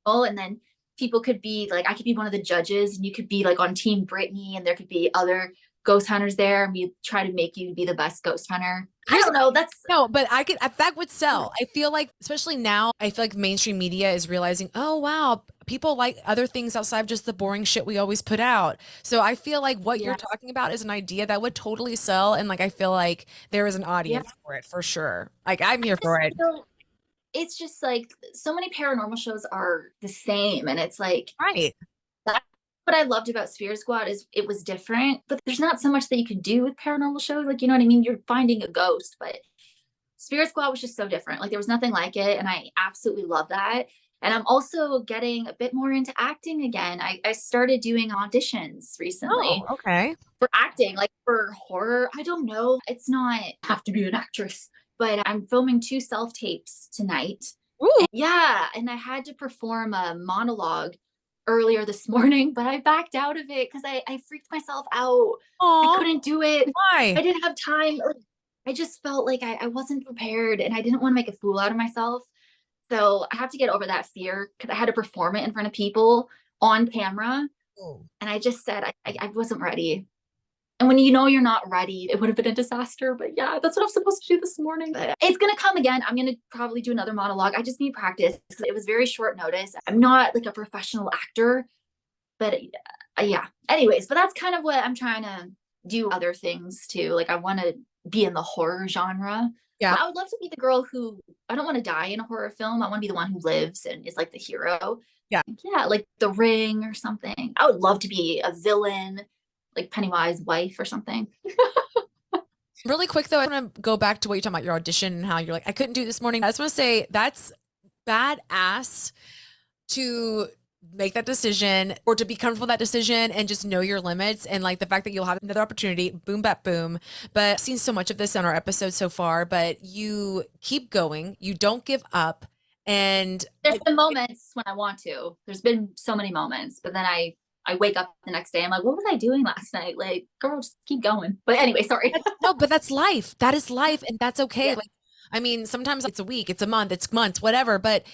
B: paranormal and then people could be like I could be one of the judges and you could be like on team Brittany and there could be other ghost hunters there and we try to make you be the best ghost hunter. I
A: Here's
B: don't know. That's
A: no, but I could that would sell. I feel like, especially now, I feel like mainstream media is realizing, oh wow, people like other things outside of just the boring shit we always put out. So I feel like what you're
B: yeah.
A: talking about is an idea that would totally sell, and like I feel like there is an
B: Yeah.
A: audience for it for sure. Like I'm here
B: I just
A: for it.
B: feel it's just like so many paranormal shows are the same and it's like
A: Right.
B: that's what I loved about Sphere Squad is it was different, but there's not so much that you can do with paranormal shows. Like, you know what I mean? You're finding a ghost, but Sphere Squad was just so different. Like there was nothing like it. And I absolutely love that. And I'm also getting a bit more into acting again. I started doing auditions recently
A: Oh, okay.
B: for acting, like for horror. I don't know. It's not have to be an actress, but I'm filming 2 self tapes tonight.
A: Ooh.
B: And yeah. And I had to perform a monologue earlier this morning, but I backed out of it because I freaked myself out. I
A: Aw,
B: couldn't do it.
A: why?
B: I didn't have time. I just felt like I wasn't prepared and I didn't want to make a fool out of myself. So I have to get over that fear because I had to perform it in front of people on camera.
A: Oh.
B: And I just said I wasn't ready. And when you know you're not ready, it would have been a disaster. But yeah, that's what I'm supposed to do this morning. It's going to come again. I'm going to probably do another monologue. I just need practice because it was very short notice. I'm not like a professional actor, but yeah. Anyways, but that's kind of what I'm trying to do other things too. Like I want to be in the horror genre.
A: Yeah.
B: I would love to be the girl who, I don't want to die in a horror film. I want to be the one who lives and is like the hero.
A: Yeah.
B: Yeah, like The Ring or something. I would love to be a villain, like Pennywise wife or something.
A: Really quick though, I want to go back to what you're talking about your audition and how you're like, I couldn't do it this morning. I just want to say that's badass to make that decision or to be comfortable with that decision and just know your limits and like the fact that you'll have another opportunity, boom, bap, boom. But I've seen so much of this on our episode so far, but you keep going, you don't give up. And
B: there's been moments when I want to. There's been so many moments, but then I wake up the next day. I'm like, what was I doing last night? Like, girl, just keep going. But anyway, sorry.
A: No, but that's life. That is life. And that's okay.
B: Yeah.
A: Like, I mean, sometimes it's a week, it's a month, it's months, whatever, but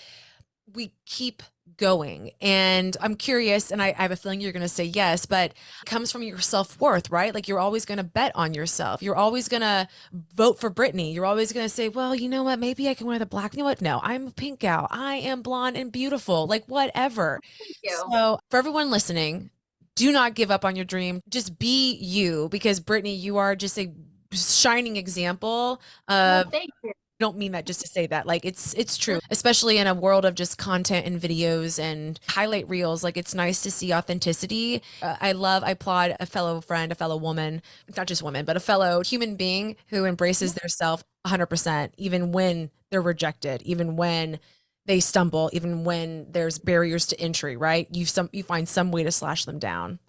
A: we keep going. And I'm curious, and I have a feeling you're going to say yes, but it comes from your self-worth, right? Like you're always going to bet on yourself. You're always going to vote for Brittany. You're always going to say, well, you know what? Maybe I can wear the black. You know what? No, I'm a pink gal. I am blonde and beautiful, like whatever.
B: Thank you.
A: So for everyone listening, do not give up on your dream. Just be you, because Brittany, you are just a shining example of,
B: thank you.
A: don't mean that just to say that, like it's true, especially in a world of just content and videos and highlight reels. Like it's nice to see authenticity. I applaud a fellow friend, a fellow woman, not just woman, but a fellow human being who embraces their self 100%, even when they're rejected, even when they stumble, even when there's barriers to entry, right? You find some way to slash them down.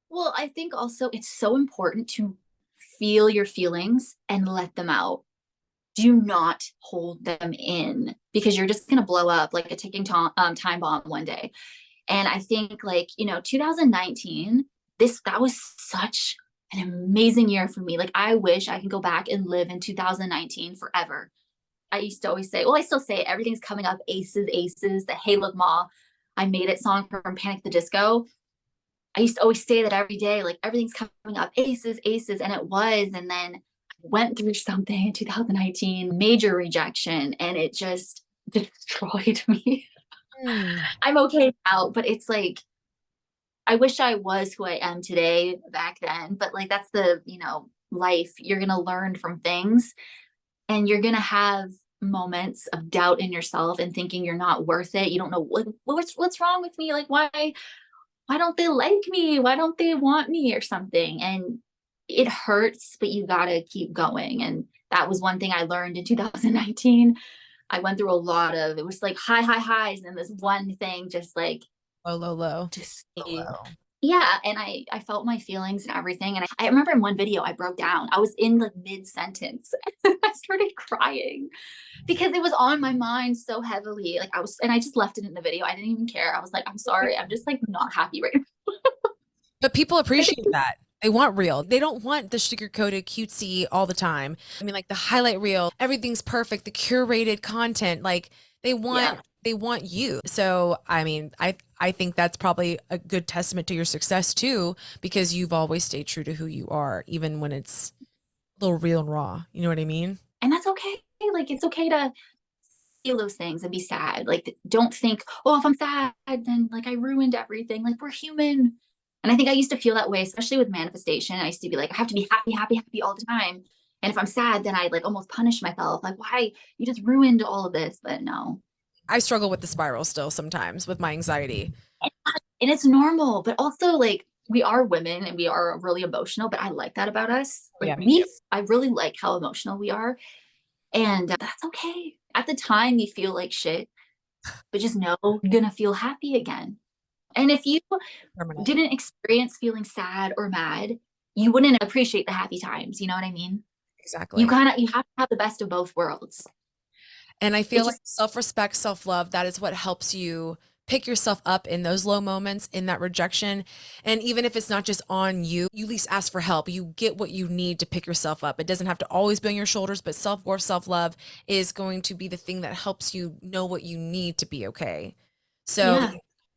B: Well, I think also it's so important to feel your feelings and let them out. Do not hold them in, because you're just going to blow up like a ticking time bomb one day. And I think 2019, that was such an amazing year for me. Like I wish I could go back and live in 2019 forever. I used to always say, well, I still say it, everything's coming up, aces, aces, the Hey Look Ma, I Made It song from Panic at the Disco. I used to always say that every day, like everything's coming up, aces, aces. And it was. And then went through something in 2019, major rejection, and it just destroyed me. I'm okay now, but it's like, I wish I was who I am today back then. But like, that's the, life. You're going to learn from things, and you're going to have moments of doubt in yourself and thinking you're not worth it. You don't know what's wrong with me. Like, why don't they like me? Why don't they want me or something? And it hurts, but you gotta keep going. And that was one thing I learned in 2019. I went through a lot of, it was like highs, and this one thing just like
A: low.
B: Just low. Yeah. And I felt my feelings and everything. And I remember in one video I broke down. I was in like mid-sentence. I started crying because it was on my mind so heavily. Like I just left it in the video. I didn't even care. I was like, I'm sorry. I'm just like not happy right now.
A: But people appreciate that. They want real. They don't want the sugar-coated cutesy all the time. I mean, like the highlight reel, everything's perfect, the curated content, like they want you. So, I mean, I think that's probably a good testament to your success too, because you've always stayed true to who you are, even when it's a little real and raw. You know what I mean?
B: And that's okay. Like it's okay to feel those things and be sad. Like don't think, oh, if I'm sad, then like I ruined everything. Like we're human. And I think I used to feel that way, especially with manifestation. I used to be like, I have to be happy, happy, happy all the time. And if I'm sad, then I like almost punish myself. Like, why? You just ruined all of this. But no.
A: I struggle with the spiral still sometimes with my anxiety.
B: And it's normal. But also like we are women and we are really emotional. But I like that about us. Like I really like how emotional we are. And that's okay. At the time, you feel like shit. But just know you're going to feel happy again. And if you didn't experience feeling sad or mad, you wouldn't appreciate the happy times. You know what I mean?
A: Exactly.
B: You have to have the best of both worlds.
A: And I feel like self-respect, self-love, that is what helps you pick yourself up in those low moments, in that rejection. And even if it's not just on you, you at least ask for help. You get what you need to pick yourself up. It doesn't have to always be on your shoulders, but self-worth, self-love is going to be the thing that helps you know what you need to be okay. So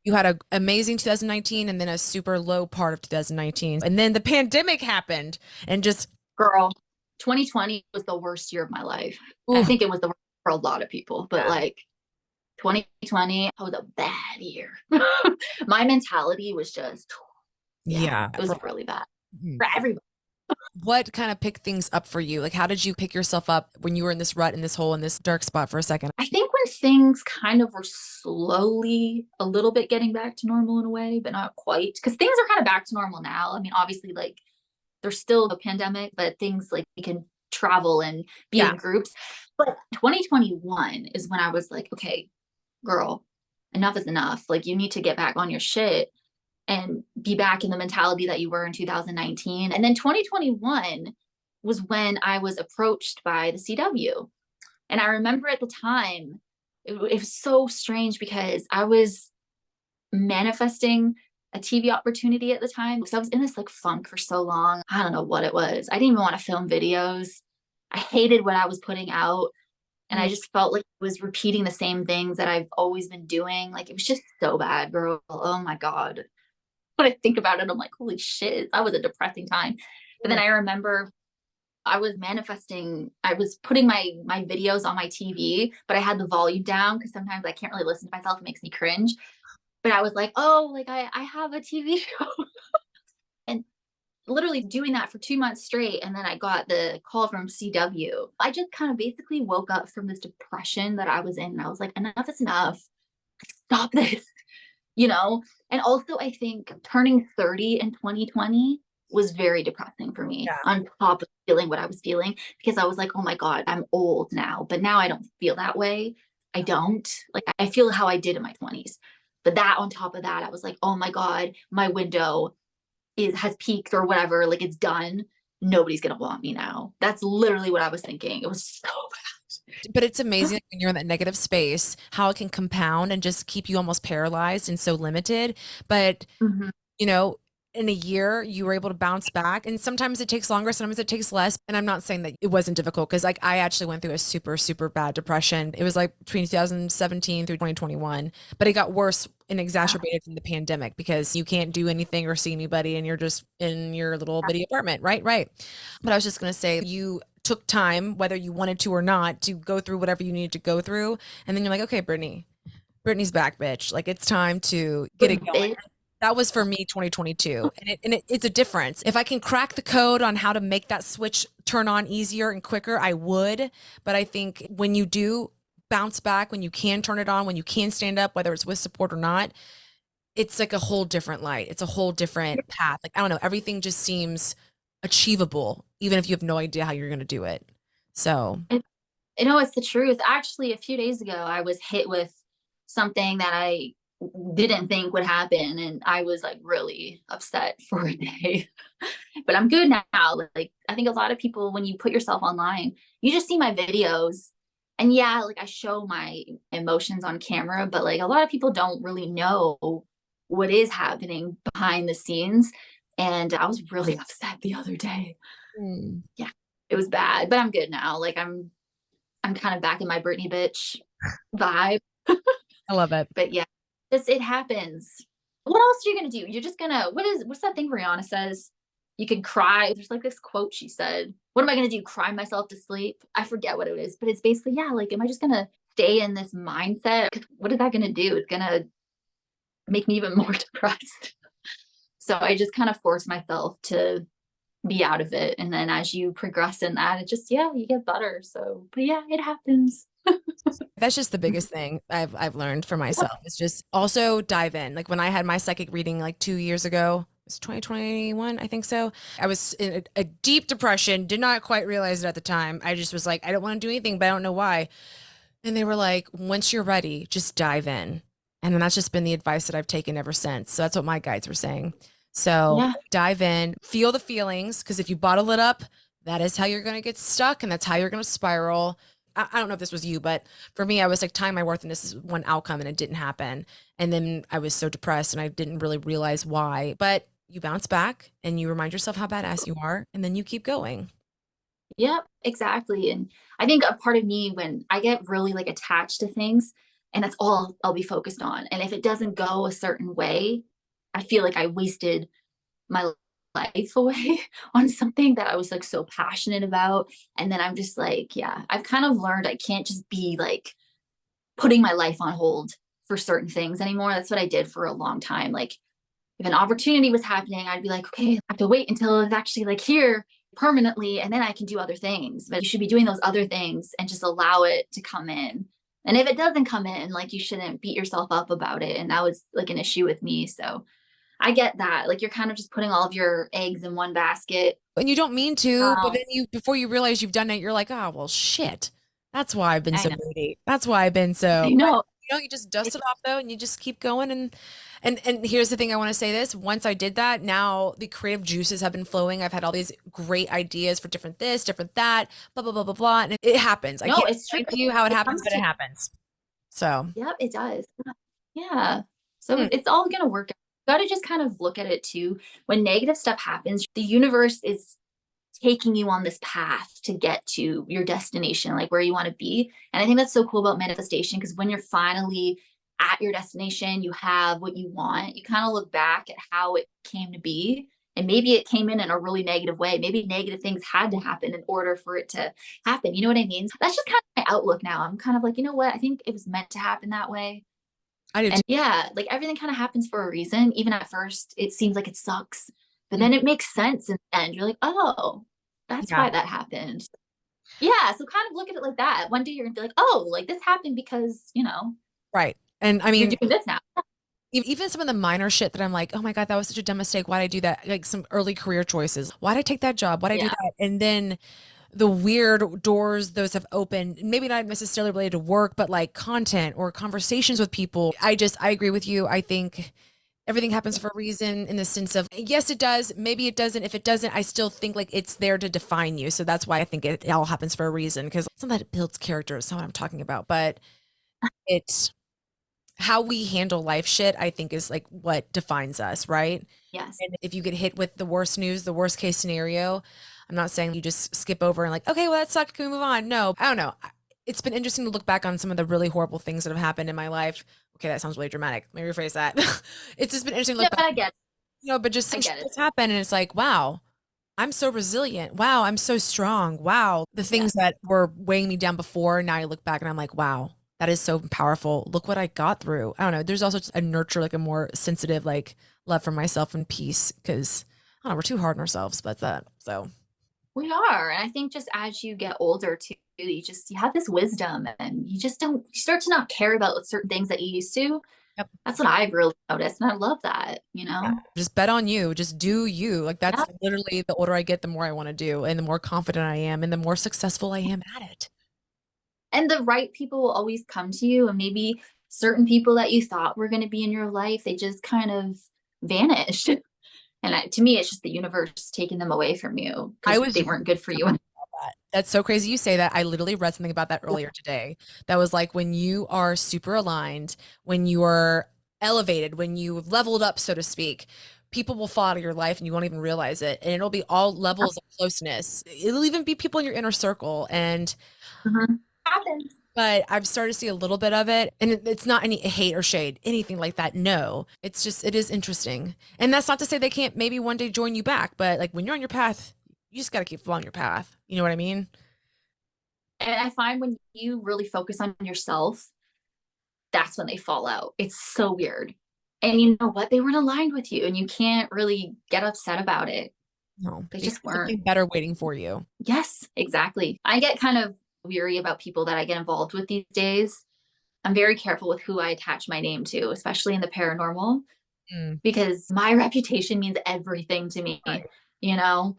A: You had an amazing 2019 and then a super low part of 2019. And then the pandemic happened and just,
B: Girl, 2020 was the worst year of my life. And I
A: ooh,
B: think it was the worst for a lot of people, but
A: yeah.
B: like 2020 was a bad year. My mentality was just, yeah,
A: Yeah.
B: it was really bad
A: Mhm.
B: for everybody.
A: What kind of picked things up for you? Like, how did you pick yourself up when you were in this rut, in this hole, in this dark spot for a second?
B: I think when things kind of were slowly a little bit getting back to normal in a way, but not quite, because things are kind of back to normal now. I mean, obviously, like there's still a pandemic, but things like we can travel and be
A: Yeah.
B: in groups. But 2021 is when I was like, okay, girl, enough is enough. Like you need to get back on your shit and be back in the mentality that you were in 2019. And then 2021 was when I was approached by the CW. And I remember at the time, it was so strange because I was manifesting a TV opportunity at the time because I was in this like funk for so long. I don't know what it was. I didn't even want to film videos. I hated what I was putting out. And I
A: Mm.
B: just felt like it was repeating the same things that I've always been doing. Like it was just so bad, girl. Oh my God. When I think about it, I'm like, holy shit, that was a depressing time. But then I remember I was manifesting, I was putting my videos on my TV, but I had the volume down because sometimes I can't really listen to myself. It makes me cringe. But I was like, oh, like I have a TV show. And literally doing that for 2 months straight. And then I got the call from CW. I just kind of basically woke up from this depression that I was in. And I was like, enough is enough. Stop this, you know? And also, I think turning 30 in 2020 was very depressing for me,
A: Yeah.
B: on top of feeling what I was feeling, because I was like, oh my God, I'm old now. But now I don't feel that way. I don't. Like, I feel how I did in my 20s. But that on top of that, I was like, oh my God, my window has peaked or whatever, like it's done. Nobody's gonna want me now. That's literally what I was thinking. It was so
A: But it's amazing when you're in that negative space, how it can compound and just keep you almost paralyzed and so limited. But
B: bad. Mhm.
A: you know, in a year you were able to bounce back, and sometimes it takes longer, sometimes it takes less. And I'm not saying that it wasn't difficult because like I actually went through a super bad depression. It was like between 2017 through 2021, but it got worse and exacerbated from the pandemic because you can't do anything or see anybody and you're just in your little bitty apartment, right. But I was just going to say, you took time, whether you wanted to or not, to go through whatever you needed to go through, and then you're like, okay, Brittany's back, bitch. Like it's time to get it going.
B: It,
A: That was for me 2022. It's a difference. If I can crack the code on how to make that switch turn on easier and quicker, I would. But I think when you do bounce back, when you can turn it on, when you can stand up, whether it's with support or not, it's like a whole different light. It's a whole different path. Like, I don't know, everything just seems achievable, even if you have no idea how you're going to do it. So,
B: it, you know, it's the truth. Actually, a few days ago, I was hit with something that I didn't think would happen, and I was like really upset for a day. But I'm good now. Like I think a lot of people, when you put yourself online, you just see my videos, and yeah, like I show my emotions on camera, but like a lot of people don't really know what is happening behind the scenes. And I was really upset the other day.
A: mm,
B: Yeah, it was bad, but I'm good now. Like I'm kind of back in my Brittany bitch vibe.
A: I love it.
B: But yeah, it happens. What else are you gonna do? You're just gonna what's that thing Rihanna says? You can cry. There's like this quote she said. What am I gonna do? Cry myself to sleep? I forget what it is, but it's basically, yeah, like am I just gonna stay in this mindset? What is that gonna do? It's gonna make me even more depressed. So I just kind of force myself to be out of it. And then as you progress in that, it just, yeah, you get better. So, but yeah, it happens.
A: That's just the biggest thing I've learned for myself. It's just also dive in. Like when I had my psychic reading like 2 years ago, it was 2021, I think so. I was in a deep depression, did not quite realize it at the time. I just was like, I don't want to do anything, but I don't know why. And they were like, once you're ready, just dive in. And then that's just been the advice that I've taken ever since. So that's what my guides were saying. So
B: Yeah.
A: dive in, feel the feelings, because if you bottle it up, that is how you're going to get stuck and that's how you're going to spiral. I don't know if this was you, but for me, I was like tying my worth and this is one outcome and it didn't happen. And then I was so depressed and I didn't really realize why. But you bounce back and you remind yourself how badass you are and then you keep going.
B: Yep, exactly. And I think a part of me, when I get really like attached to things, and that's all I'll be focused on. And if it doesn't go a certain way, I feel like I wasted my life away on something that I was like so passionate about. And then I'm just like, yeah, I've kind of learned I can't just be like putting my life on hold for certain things anymore. That's what I did for a long time. Like if an opportunity was happening, I'd be like, okay, I have to wait until it's actually like here permanently, and then I can do other things. But you should be doing those other things and just allow it to come in. And if it doesn't come in, like you shouldn't beat yourself up about it. And that was like an issue with me. So I get that. Like you're kind of just putting all of your eggs in one basket.
A: And you don't mean to, but
B: Um,
A: then before you realize you've done it, you're like, oh, well, shit. That's why I've been
B: I
A: so
B: know.
A: moody. That's why I've been so,
B: I
A: but
B: know.
A: you just dust it off though, and you just keep going. And here's the thing, I want to say this. Once I did that, now the creative juices have been flowing. I've had all these great ideas for different this, different that, blah, blah, blah, blah, blah. And it happens. I
B: No,
A: can't
B: it's true.
A: explain to you how it
B: It
A: happens,
B: comes
A: but it
B: to,
A: happens. So,
B: yep, it does. Yeah. So
A: hmm,
B: it's all going to work out. You got to just kind of look at it too. When negative stuff happens, the universe is taking you on this path to get to your destination, like where you want to be. And I think that's so cool about manifestation, because when you're finally at your destination, you have what you want, you kind of look back at how it came to be. And maybe it came in a really negative way. Maybe negative things had to happen in order for it to happen. You know what I mean? That's just kind of my outlook now. I'm kind of like, you know what? I think it was meant to happen that way.
A: I do
B: And
A: too.
B: yeah, like everything kind of happens for a reason. Even at first, it seems like it sucks, but
A: Mhm.
B: then it makes sense in the end. You're like, oh, that's
A: Yeah,
B: why that happened. Yeah. So kind of look at it like that. One day you're gonna be like, oh, like this happened because,
A: right. And I
B: you're
A: mean,
B: doing this now.
A: even some of the minor shit that I'm like, oh my God, that was such a dumb mistake. Why'd I do that? Like some early career choices. Why'd I take that job? Why'd I do
B: Yeah.
A: that? And then the weird doors those have opened, maybe not necessarily related to work, but like content or conversations with people. I agree with you. I think everything happens for a reason in the sense of, yes, it does. Maybe it doesn't. If it doesn't, I still think like it's there to define you. So that's why I think it all happens for a reason, because it's not that it builds character. It's not what I'm talking about, but it's how we handle life shit, I think is like what defines us, right?
B: Yes.
A: And if you get hit with the worst news, the worst case scenario, I'm not saying you just skip over and like, okay, well, that sucked. Can we move on? No, I don't know. It's been interesting to look back on some of the really horrible things that have happened in my life. Okay, that sounds really dramatic. Let me rephrase that. It's just been interesting to
B: No,
A: look back,
B: but I get it.
A: but just
B: I
A: some shit
B: get it.
A: that's happened. And it's like, wow, I'm so resilient. Wow, I'm so strong. Wow. The
B: Yeah.
A: things that were weighing me down before, now I look back and I'm like, wow, that is so powerful. Look what I got through. I don't know. There's also just a nurture, like a more sensitive, like love for myself and peace, because I don't know, we're too hard on ourselves, but that. So,
B: We are. And I think just as you get older too, you have this wisdom, and you start to not care about certain things that you used to.
A: yep.
B: That's what I've really noticed. And I love that,
A: Yeah. Just bet on you. Just do you. Like
B: Yeah.
A: that's literally the older I get, the more I want to do and the more confident I am and the more successful I am at it.
B: And the right people will always come to you. And maybe certain people that you thought were going to be in your life, they just kind of vanish. And to me, it's just the universe taking them away from you
A: I
B: because
A: was
B: they weren't good for you.
A: that. That's so crazy you say that. I literally read something about that earlier today. That was like when you are super aligned, when you are elevated, when you leveled up, so to speak, people will fall out of your life and you won't even realize it. And it'll be all levels of closeness. It'll even be people in your inner circle. And
B: Mhm. Happens.
A: but I've started to see a little bit of it. And it's not any hate or shade, anything like that. No, it's just, it is interesting. And that's not to say they can't maybe one day join you back, but like when you're on your path, you just got to keep following your path. You know what I mean?
B: And I find when you really focus on yourself, that's when they fall out. It's so weird. And you know what? They weren't aligned with you, and you can't really get upset about it.
A: No,
B: They
A: because
B: just weren't.
A: something better waiting for you.
B: Yes, exactly. I get kind of weary about people that I get involved with these days. I'm very careful with who I attach my name to, especially in the paranormal,
A: Mm,
B: because my reputation means everything to me,
A: right.
B: you know,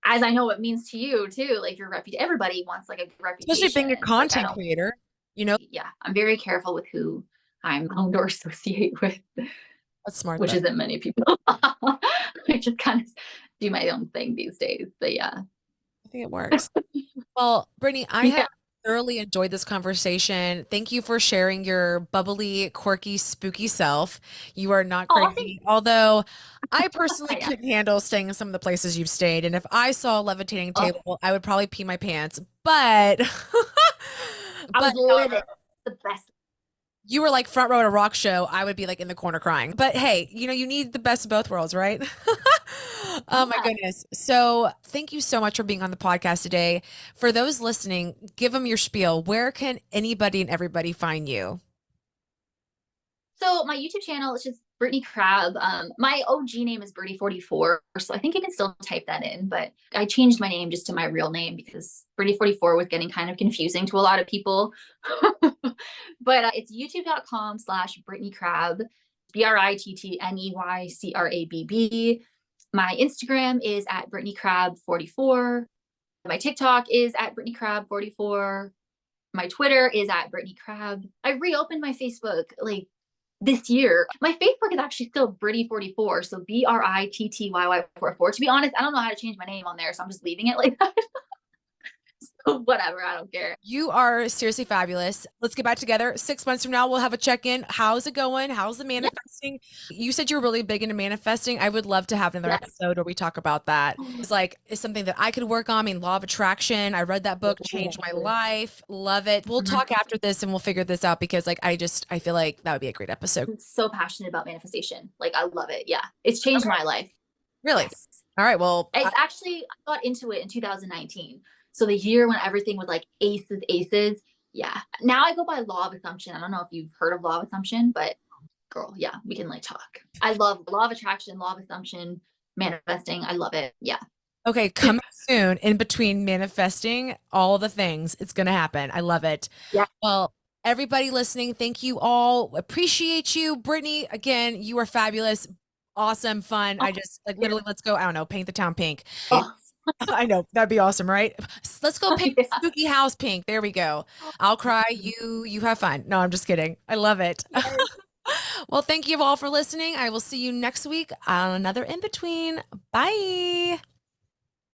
B: as I know it means to you too. Like your reputation, everybody wants like a good
A: Especially
B: reputation.
A: being a
B: And it's like, I
A: content
B: don't,
A: creator, you know,
B: yeah, I'm very careful with who I'm known or associate with,
A: that's smart
B: which
A: though.
B: isn't many people. I just kind of do my own thing these days. But yeah.
A: I think it works. Well, Brittany, I have
B: Yeah.
A: thoroughly enjoyed this conversation. Thank you for sharing your bubbly, quirky, spooky self. You are not
B: Oh, thank
A: crazy. Although I personally
B: you. Yeah.
A: couldn't handle staying in some of the places you've stayed. And if I saw a levitating
B: Oh,
A: table, I would probably pee my pants. But,
B: I was
A: but
B: livid.
A: however,
B: The best.
A: you were like front row at a rock show, I would be like in the corner crying. But hey, you need the best of both worlds, right? Oh my
B: Yeah.
A: goodness. So thank you so much for being on the podcast today. For those listening, give them your spiel. Where can anybody and everybody find you?
B: So my YouTube channel is just Brittney Crabb. My OG name is Brittany44, so I think you can still type that in. But I changed my name just to my real name because Brittany44 was getting kind of confusing to a lot of people. But it's youtube.com/Brittney Crabb, BrittneyCrabb. My Instagram is at Brittney Crabb44. My TikTok is at Brittney Crabb44. My Twitter is at Brittney Crabb. I reopened my Facebook like this year. My Facebook is actually still Brittany44, so BRITTYY44. To be honest, I don't know how to change my name on there, so I'm just leaving it like that. So whatever, I don't care.
A: You are seriously fabulous. Let's get back together. 6 months from now, we'll have a check-in. How's it going? How's the
B: Yeah.
A: manifesting? You said you're really big into manifesting. I would love to have another
B: Yes.
A: episode where we talk about that. It's like, it's something that I could work on. I mean, law of attraction. I read that book, changed my life. Love it. We'll talk after this and we'll figure this out because like, I feel like that would be a great episode.
B: I'm so passionate about manifestation. Like I love it. Yeah. It's changed my life.
A: Really?
B: Yes.
A: All right. Well,
B: It's actually, I got into it in 2019. So the year when everything was like aces. Yeah. Now I go by law of assumption. I don't know if you've heard of law of assumption, but girl, yeah, we can like talk. I love law of attraction, law of assumption, manifesting. I love it. Yeah.
A: okay, coming soon in between manifesting all the things. It's going to happen. I love it.
B: Yeah.
A: Well, everybody listening, thank you all. Appreciate you. Brittany, again, you are fabulous. Awesome, fun. I just like literally, let's go, I don't know, paint the town pink.
B: Oh,
A: I know that'd be awesome, right? Let's go paint the
B: yeah.
A: spooky house pink. There we go. I'll cry. You have fun. No, I'm just kidding. I love it.
B: Yes.
A: Well, thank you all for listening. I will see you next week on another In Between. Bye.